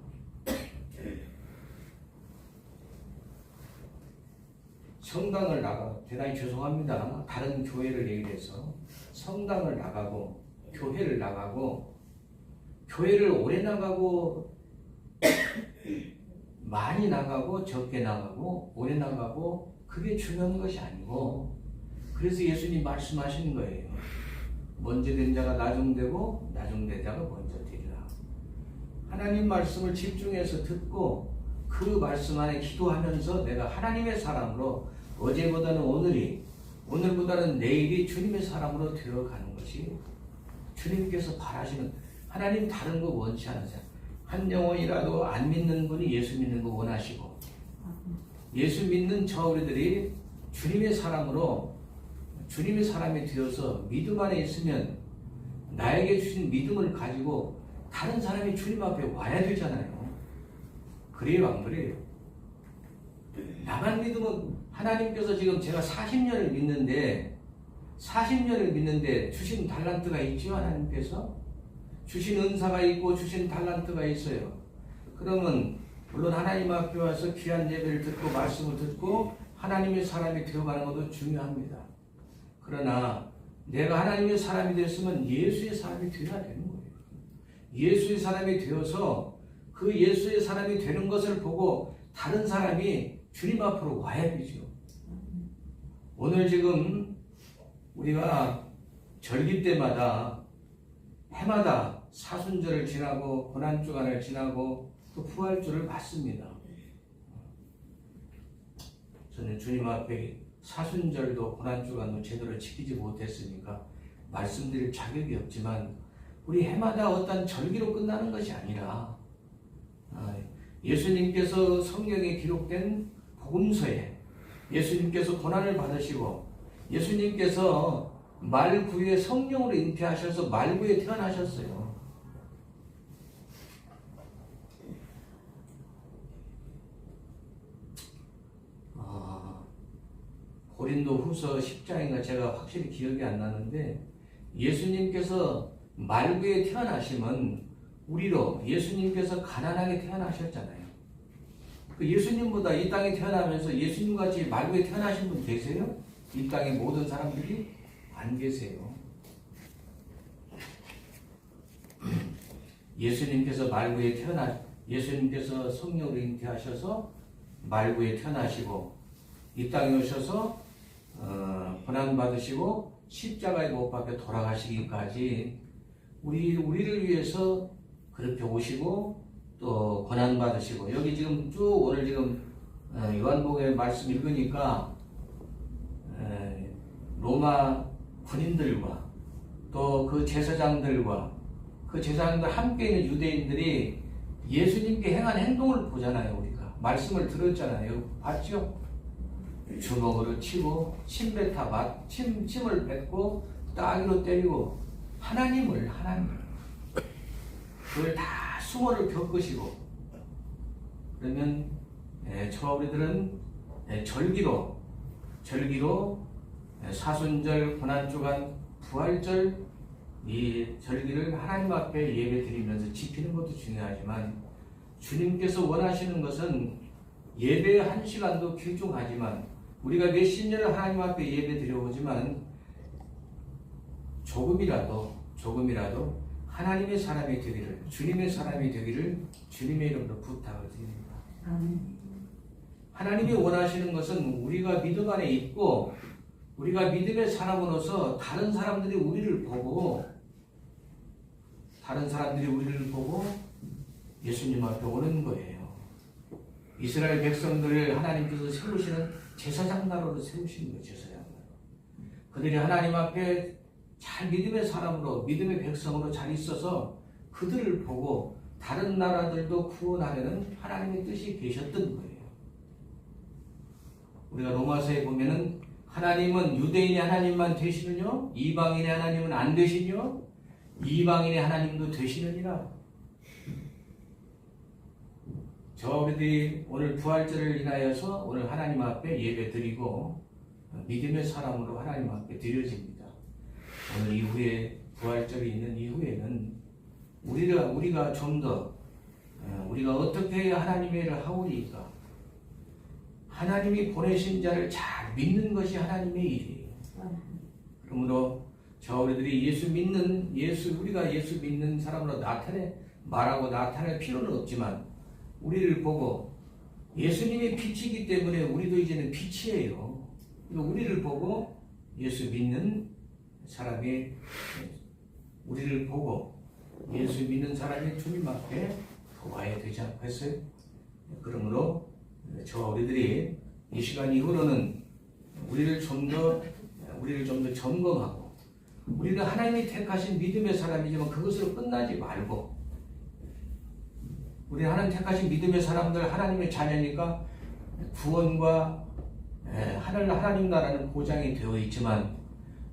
S1: 성당을 나가 대단히 죄송합니다. 다른 교회를 얘기해서 성당을 나가고 교회를 나가고 교회를 오래 나가고 많이 나가고 적게 나가고 오래 나가고 그게 중요한 것이 아니고 그래서 예수님 말씀하시는 거예요. 먼저 된 자가 나중되고 나중된 자가 먼저 되리라. 하나님 말씀을 집중해서 듣고 그 말씀 안에 기도하면서 내가 하나님의 사람으로 어제보다는 오늘보다는 내일이 주님의 사람으로 되어가는 것이 주님께서 바라시는 하나님 다른 거 원치 않으세요. 한 영혼이라도 안 믿는 분이 예수 믿는 거 원하시고 예수 믿는 저 우리들이 주님의 사람으로 주님의 사람이 되어서 믿음 안에 있으면 나에게 주신 믿음을 가지고 다른 사람이 주님 앞에 와야 되잖아요. 그래요 안 그래요? 나만 믿으면 하나님께서 지금 제가 40년을 믿는데 주신 달란트가 있죠. 하나님께서 주신 은사가 있고 주신 달란트가 있어요. 그러면 물론 하나님 앞에 와서 귀한 예배를 듣고 말씀을 듣고 하나님의 사람이 되어가는 것도 중요합니다. 그러나 내가 하나님의 사람이 됐으면 예수의 사람이 되어야 되는 거예요. 예수의 사람이 되어서 그 예수의 사람이 되는 것을 보고 다른 사람이 주님 앞으로 와야 되죠. 오늘 지금 우리가 절기 때마다 해마다 사순절을 지나고 고난주간을 지나고 또 부활주를 맞습니다. 저는 주님 앞에 사순절도 고난주간도 제대로 지키지 못했으니까 말씀드릴 자격이 없지만 우리 해마다 어떤 절기로 끝나는 것이 아니라 예수님께서 성경에 기록된 복음서에 예수님께서 고난을 받으시고 예수님께서 말구에 성령으로 잉태하셔서 말구에 태어나셨어요. 고린도 후서 10장인가 제가 확실히 기억이 안 나는데 예수님께서 말구에 태어나시면 우리로 예수님께서 가난하게 태어나셨잖아요. 그 예수님보다 이 땅에 태어나면서 예수님같이 말구에 태어나신 분 계세요? 이 땅의 모든 사람들이 안 계세요. 예수님께서 예수님께서 성령으로 잉태하셔서 말구에 태어나시고 이 땅에 오셔서 고난 받으시고 십자가에 못 박혀 돌아가시기까지 우리를 위해서 그렇게 오시고 또 고난 받으시고 여기 지금 쭉 오늘 지금 요한복음의 말씀 읽으니까 로마 군인들과 또 그 제사장들과 그 제사장들 함께 있는 유대인들이 예수님께 행한 행동을 보잖아요. 우리가 말씀을 들었잖아요. 봤죠? 주먹으로 치고 침을 뱉고 따귀로 때리고 하나님 그걸 다 수모를 겪으시고 그러면 저 우리들은 절기로 사순절, 고난주간, 부활절 이 절기를 하나님 앞에 예배 드리면서 지키는 것도 중요하지만 주님께서 원하시는 것은 예배 한 시간도 귀중하지만 우리가 몇십 년을 하나님 앞에 예배 드려보지만 조금이라도 하나님의 사람이 되기를 주님의 사람이 되기를 주님의 이름으로 부탁을 드립니다. 하나님이 원하시는 것은 우리가 믿음 안에 있고 우리가 믿음의 사람으로서 다른 사람들이 우리를 보고 예수님 앞에 오는 거예요. 이스라엘 백성들을 하나님께서 세우시는 제사장 나라로 세우시는 거예요. 제사장 나라. 그들이 하나님 앞에 잘 믿음의 사람으로 믿음의 백성으로 잘 있어서 그들을 보고 다른 나라들도 구원하려는 하나님의 뜻이 계셨던 거예요. 우리가 로마서에 보면은 하나님은 유대인의 하나님만 되시느뇨 이방인의 하나님은 안 되시뇨 이방인의 하나님도 되시느니라. 저 우리들이 오늘 부활절을 인하여서 오늘 하나님 앞에 예배 드리고 믿음의 사람으로 하나님 앞에 드려집니다. 오늘 이후에 부활절이 있는 이후에는 우리가 좀 더 우리가 어떻게 하나님의 일을 하오리까 하나님이 보내신 자를 잘 믿는 것이 하나님의 일이에요. 그러므로 우리들이 우리가 예수 믿는 사람으로 말하고 나타낼 필요는 없지만 우리를 보고 예수님이 빛이기 때문에 우리도 이제는 빛이에요. 우리를 보고 예수 믿는 사람이 우리를 보고 예수 믿는 사람이 주님 앞에 도와야 되지 않겠어요? 그러므로 저와 우리들이 이 시간 이후로는 우리를 좀 더 점검하고 우리는 하나님이 택하신 믿음의 사람이지만 그것으로 끝나지 말고 우리 하나님 택하신 믿음의 사람들 하나님의 자녀니까 구원과 하나님 나라는 보장이 되어 있지만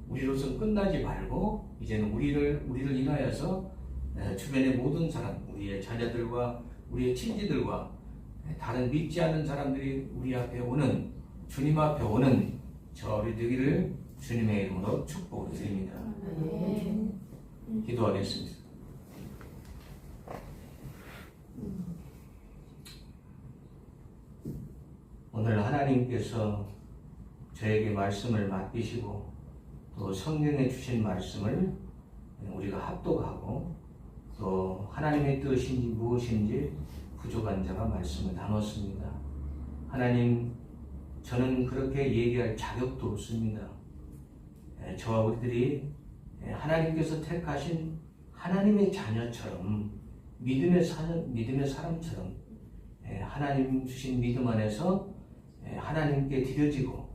S1: 우리로서 끝나지 말고 이제는 우리를 인하여서 주변의 모든 사람, 우리의 자녀들과 우리의 친지들과 다른 믿지 않는 사람들이 우리 앞에 오는 주님 앞에 오는 저리 되기를 주님의 이름으로 축복을 드립니다. 기도하겠습니다. 오늘 하나님께서 저에게 말씀을 맡기시고 또 성경에 주신 말씀을 우리가 합독하고 또 하나님의 뜻인지 무엇인지 부족한 자가 말씀을 나눴습니다. 하나님, 저는 그렇게 얘기할 자격도 없습니다. 저와 우리들이 하나님께서 택하신 하나님의 자녀처럼 믿음의 사람처럼 하나님 주신 믿음 안에서 하나님께 드려지고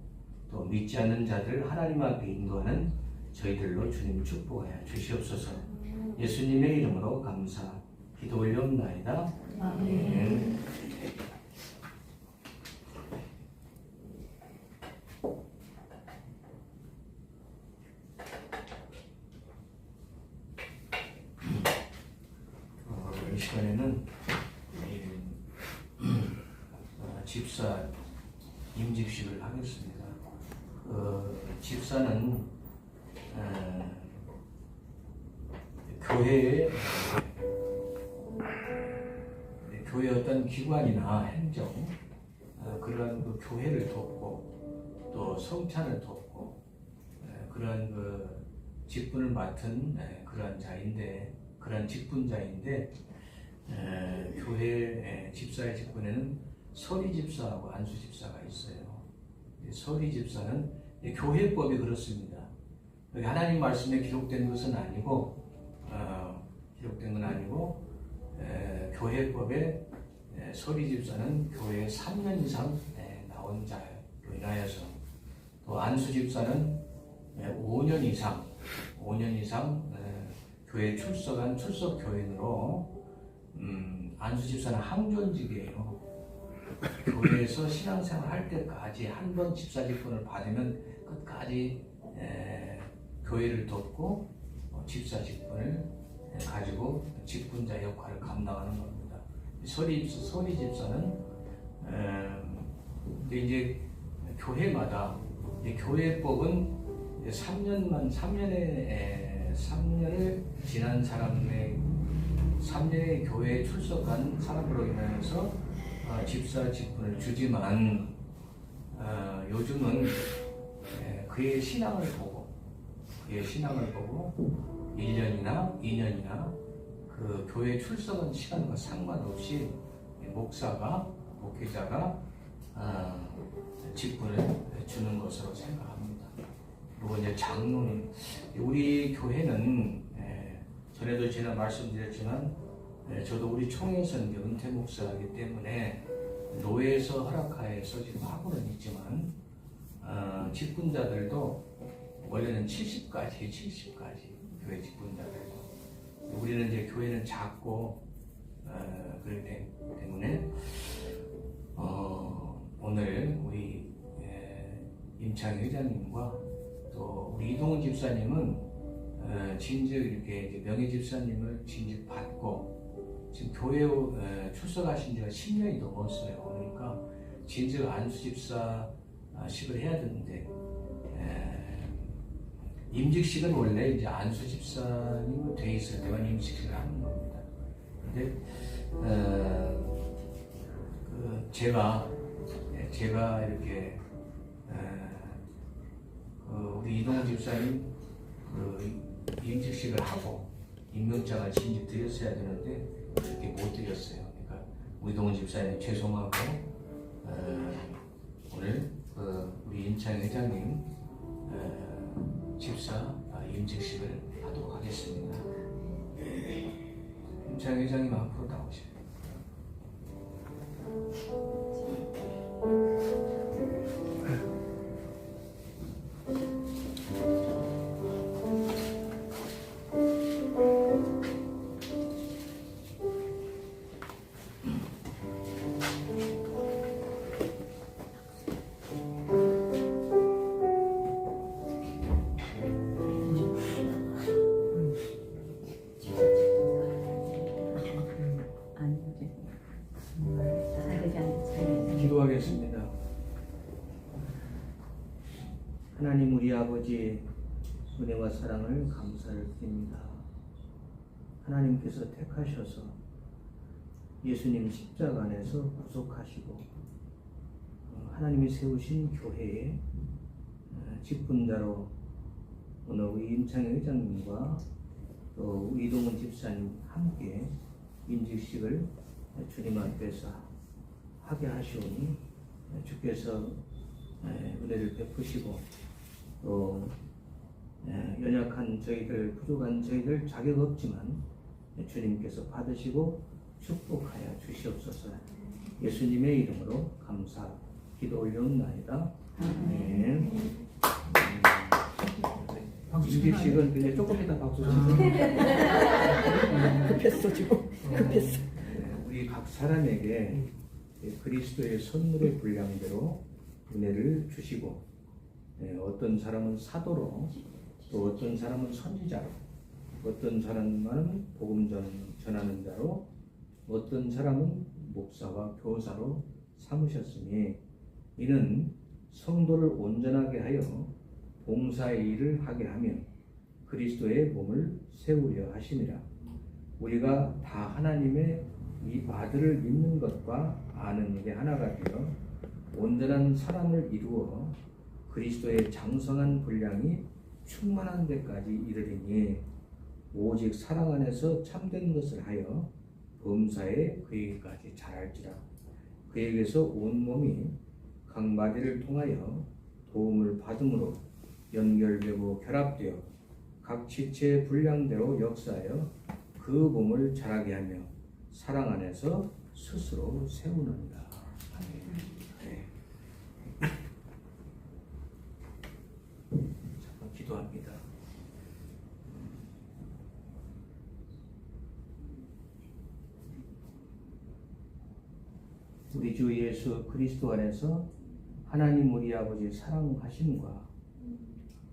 S1: 또 믿지 않는 자들 하나님 앞에 인도하는 저희들로 주님 축복하여 주시옵소서. 예수님의 이름으로 감사 기도 올려옵나이다. 아멘. 이 시간에는 집사 임직식을 하겠습니다. 집사는 교회 어떤 기관이나 행정 그러한 그 교회를 돕고 또 성찬을 돕고 그러한 그 직분을 맡은 그러한 직분자인데 교회 집사의 직분에는 서리 집사하고 안수 집사가 있어요. 서리 집사는 교회법이 그렇습니다. 여기 하나님 말씀에 기록된 것은 아니고 교회법에 서리 집사는 교회에 3년 이상 나온 자로 인하여서 또 안수 집사는 5년 이상 교회에 출석한 출석 교인으로 안수 집사는 항존직이에요. 교회에서 신앙생활 할 때까지 한 번 집사 직분을 받으면 끝까지 교회를 돕고 집사 직분을 가지고 직분자 역할을 감당하는 겁니다. 서리 집사는 이제 교회마다 교회법은 3년을 지난 사람의 3년의 교회에 출석한 사람으로 인해서 집사 직분을 주지만 요즘은 그의 신앙을 보고 1년이나 2년이나 그 교회 출석한 시간과 상관없이 목회자가 직분을 주는 것으로 생각합니다. 그리고 이제 장로는 우리 교회는 전에도 제가 말씀드렸지만 저도 우리 총회선 은퇴 목사이기 때문에 노회에서 허락하에서 지금 하고는 있지만 직분자들도 원래는 70까지 교회 직분자들도 우리는 이제 교회는 작고 그렇기 때문에 오늘 우리 임창희 회장님과 또 우리 이동훈 집사님은 진즉 이렇게 명예 집사님을 진즉 받고 지금 교회 출석하신 지가 10년이 넘었어요. 그러니까 진즉 안수 집사식을 해야 되는데 임직식은 원래 이제 안수 집사님이 돼 있을 때만 임직식을 하는 겁니다. 근데 제가 제가 이렇게 우리 이동훈 집사님 임직식을 하고 임명장을 진즉 드렸어야 되는데 그렇게 못 드렸어요. 그러니까 우리 이동훈 집사님 죄송하고 오늘 우리 임창 회장님 집사 임직식을 하도록 하겠습니다. 임창 회장님 앞으로 나오세요. 기도하겠습니다. 하나님 우리 아버지 은혜와 사랑을 감사를 드립니다. 하나님께서 택하셔서 예수님 십자가 안에서 구속하시고 하나님이 세우신 교회의 직분자로 오늘 우리 임창희 회장님과 또 이동훈 집사님 함께 임직식을 주님 앞에서 하게 하시오니 주께서 은혜를 베푸시고 또 연약한 저희들, 부족한 저희들 자격 없지만 주님께서 받으시고 축복하여 주시옵소서. 예수님의 이름으로 감사 기도 올려옵나이다. 아멘. 임직식은 근데 조금 이따 박수 치고
S4: 급했어 지금 급했어.
S1: 우리 각 사람에게 그리스도의 선물의 분량대로 은혜를 주시고 어떤 사람은 사도로 또 어떤 사람은 선지자로 어떤 사람은 복음 전하는 자로 어떤 사람은 목사와 교사로 삼으셨으니 이는 성도를 온전하게 하여 봉사의 일을 하게 하며 그리스도의 몸을 세우려 하심이라. 우리가 다 하나님의 이 아들을 믿는 것과 아는 일에 하나가 되어 온전한 사람을 이루어 그리스도의 장성한 분량이 충만한 데까지 이르리니 오직 사랑 안에서 참된 것을 하여 범사에 그에게까지 자랄지라. 그에게서 온 몸이 각 마디를 통하여 도움을 받음으로 연결되고 결합되어 각 지체의 분량대로 역사하여 그 몸을 자라게 하며 사랑 안에서 스스로 세우는다. 네. 잠깐 기도합니다. 우리 주 예수 그리스도 안에서 하나님 우리 아버지 사랑하심과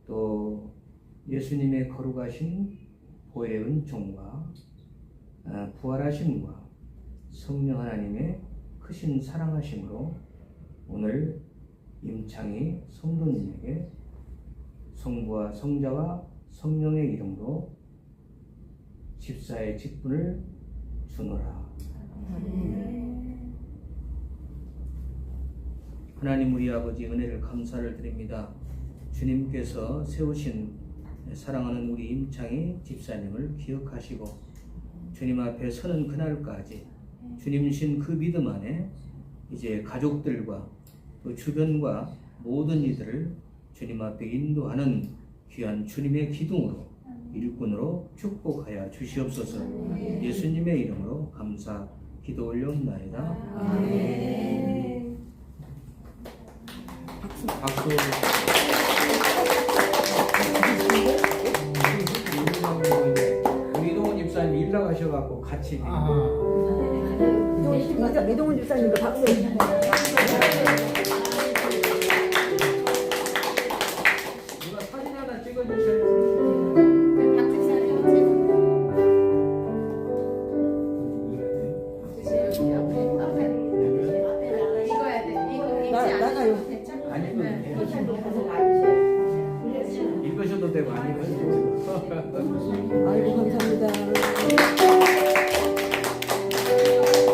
S1: 또 예수님의 거룩하신 보혜의 은총과 부활하심과 성령 하나님의 크신 사랑하심으로 오늘 임창희 성도님에게 성부와 성자와 성령의 이름으로 집사의 직분을 주노라. 하나님 우리 아버지 은혜를 감사를 드립니다. 주님께서 세우신 사랑하는 우리 임창희 집사님을 기억하시고 주님 앞에 서는 그날까지 주님 신 그 믿음 안에 이제 가족들과 또 주변과 모든 이들을 주님 앞에 인도하는 귀한 주님의 기둥으로 일꾼으로 축복하여 주시옵소서. 예수님의 이름으로 감사 기도 올려옵나이다. 아멘. 박수. 우리 이동훈 집사님 일 나가셔갖고 같이
S4: 이동훈 집사님도 박수.
S1: 누가 사진 하나 찍어주세요. 읽으셔도 되고 안 읽으셔도 되고.
S4: 아이고 감사합니다.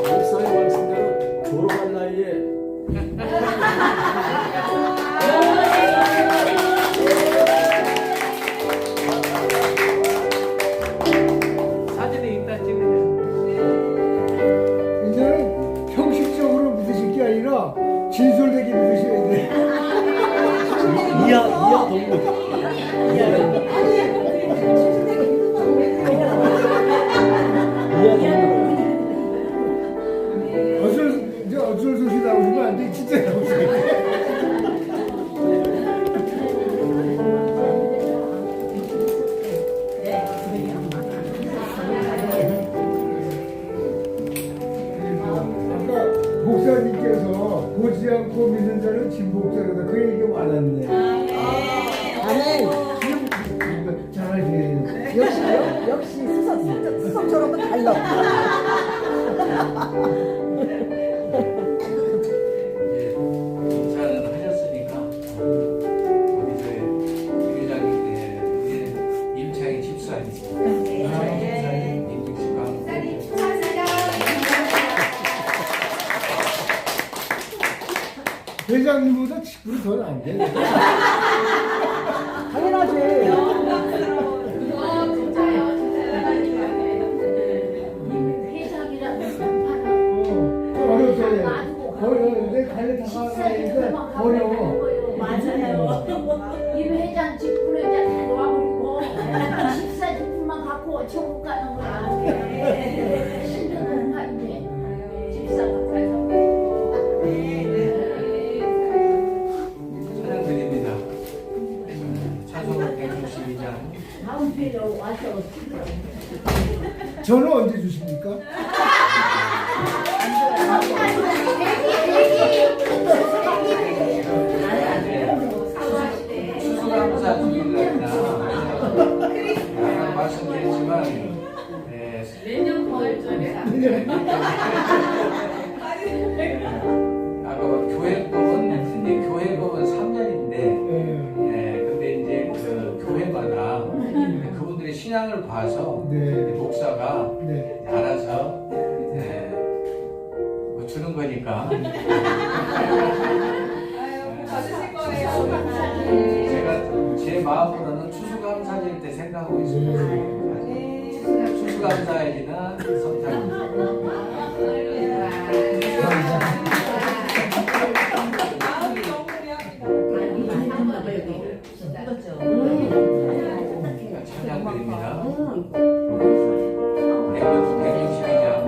S5: 목사의 말씀대로 졸업할 나이에
S3: 어쩔 나오시면 안 돼. 진짜 나오시면. 목사님께서 보지 않고 믿는 자는 진복자로다 그 얘기 많았네.
S5: 아멘.
S3: 잘하시네.
S5: 역시 수석처럼은 달라.
S1: 인사는 하셨으니까 우리 저희 회장님 우리는 임창희 집사님 집사님 임직수강
S3: 회장님보다 직분이 더 낫네.
S5: 당연하지.
S3: 어려워. 내 갈래 다가가니까 어려워.
S2: 맞아요. 이 회장 직분을 이제 다 놓아버리고 식사 직분만 갖고 천국 가는 거야. 신전은 이제 집사 가서.
S1: 찬양드립니다. 찬송 162장.
S2: 다음 주에 와서
S3: 저는 언제 주십니까?
S1: 추수감사 주일날이나 아까 말씀드렸지만
S2: 내년 9월절에
S1: 아까 교회법은 3년인데 근데 이제 그 교회마다 그분들의 신앙을 봐서
S3: 네.
S1: 목사가
S3: 네.
S1: 알아서 뭐 주는 거니까 제가 제 마음으로는 추수감사절 때 생각하고 있습니다. 추수감사일이나 성탄. 찬양드립니다. 162장.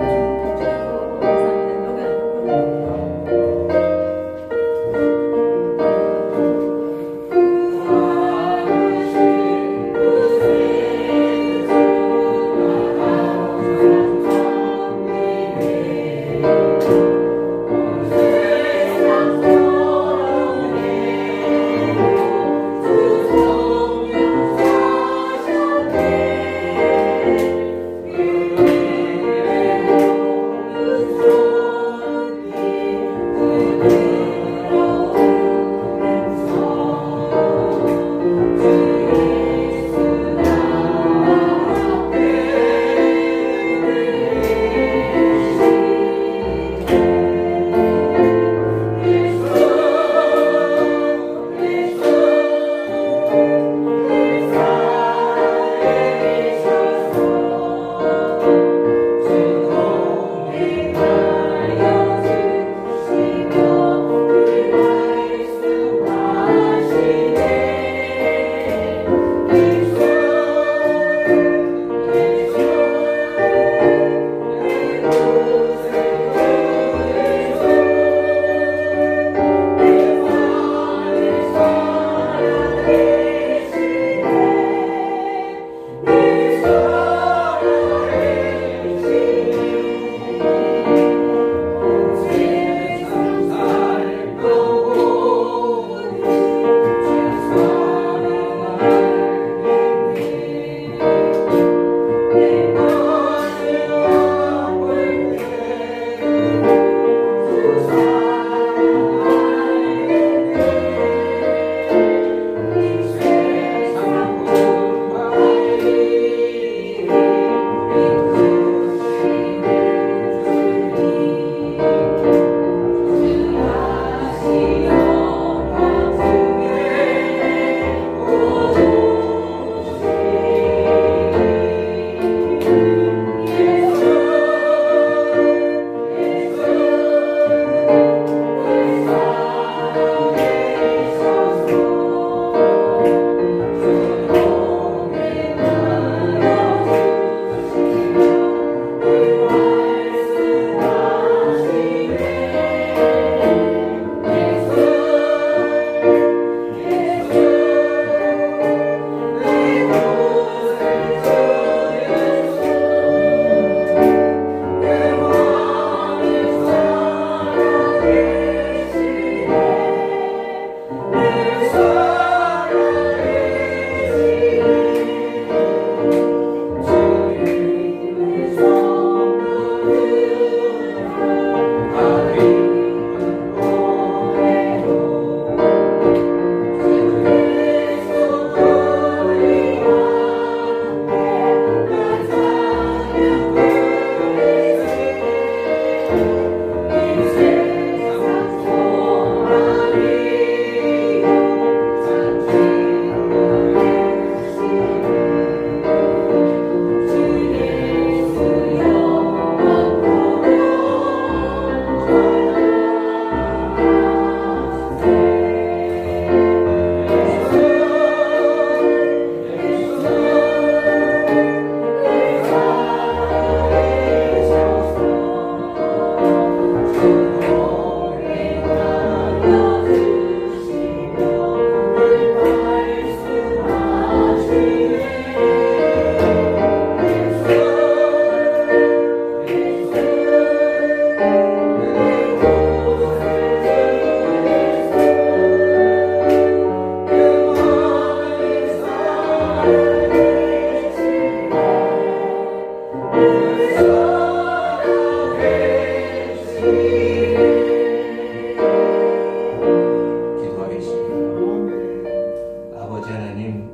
S1: 기도하겠습니다. 아버지 하나님,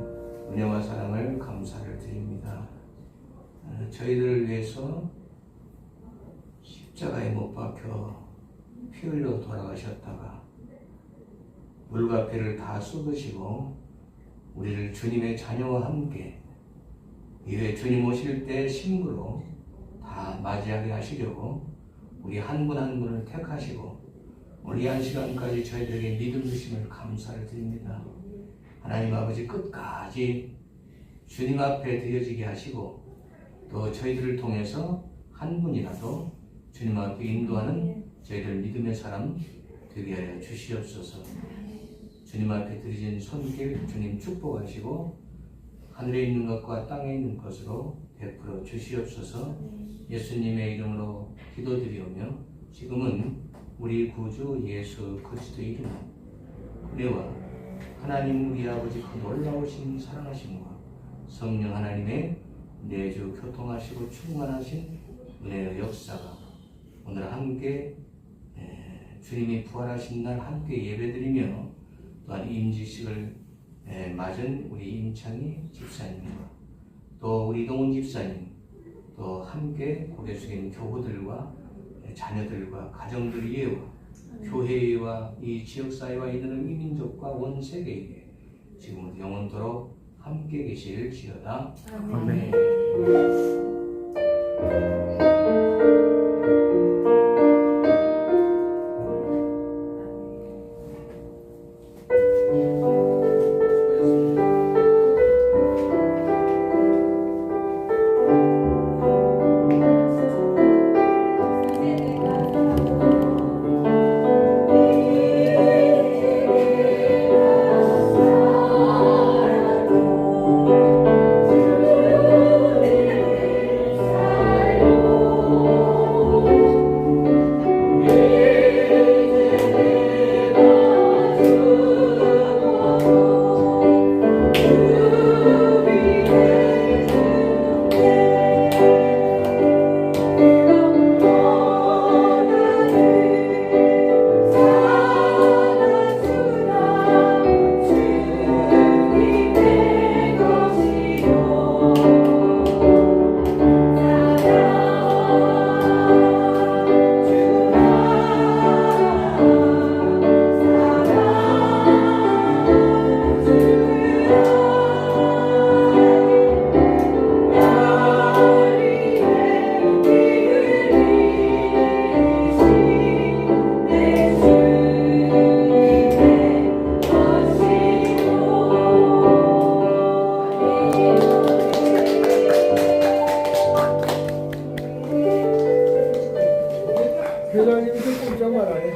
S1: 은혜와 사랑을 감사를 드립니다. 저희들을 위해서 십자가에 못 박혀 피 흘려 돌아가셨다가 물과 피를 다 쏟으시고 우리를 주님의 자녀와 함께 이후에 주님 오실 때 신부로 다 맞이하게 하시려고 우리 한 분 한 분을 택하시고 오늘 이 한 시간까지 저희들에게 믿음 주심을 감사를 드립니다. 하나님 아버지, 끝까지 주님 앞에 드려지게 하시고 또 저희들을 통해서 한 분이라도 주님 앞에 인도하는 저희들 믿음의 사람 되게 하여 주시옵소서. 주님 앞에 드려진 손길 주님 축복하시고 하늘에 있는 것과 땅에 있는 것으로 베풀어 주시옵소서. 예수님의 이름으로 기도드리오며 지금은 우리 구주 예수 그리스도의 이름으로 은혜와 하나님 우리 아버지 그 놀라우신 사랑하심과 성령 하나님의 내주 교통하시고 충만하신 은혜의 역사가 오늘 함께 주님이 부활하신 날 함께 예배드리며 또한 임지식을 맞은 우리 임창희 집사님과 또 우리 이동훈 집사님 또 함께 고개 숙인 교우들과 자녀들과 가정들 이해와 교회와 이 지역사회와 이들은 이민족과 온 세계에게 지금부터 영원토록 함께 계실지어다. 아멘.
S3: 회장님도 꼼짝만 안 해.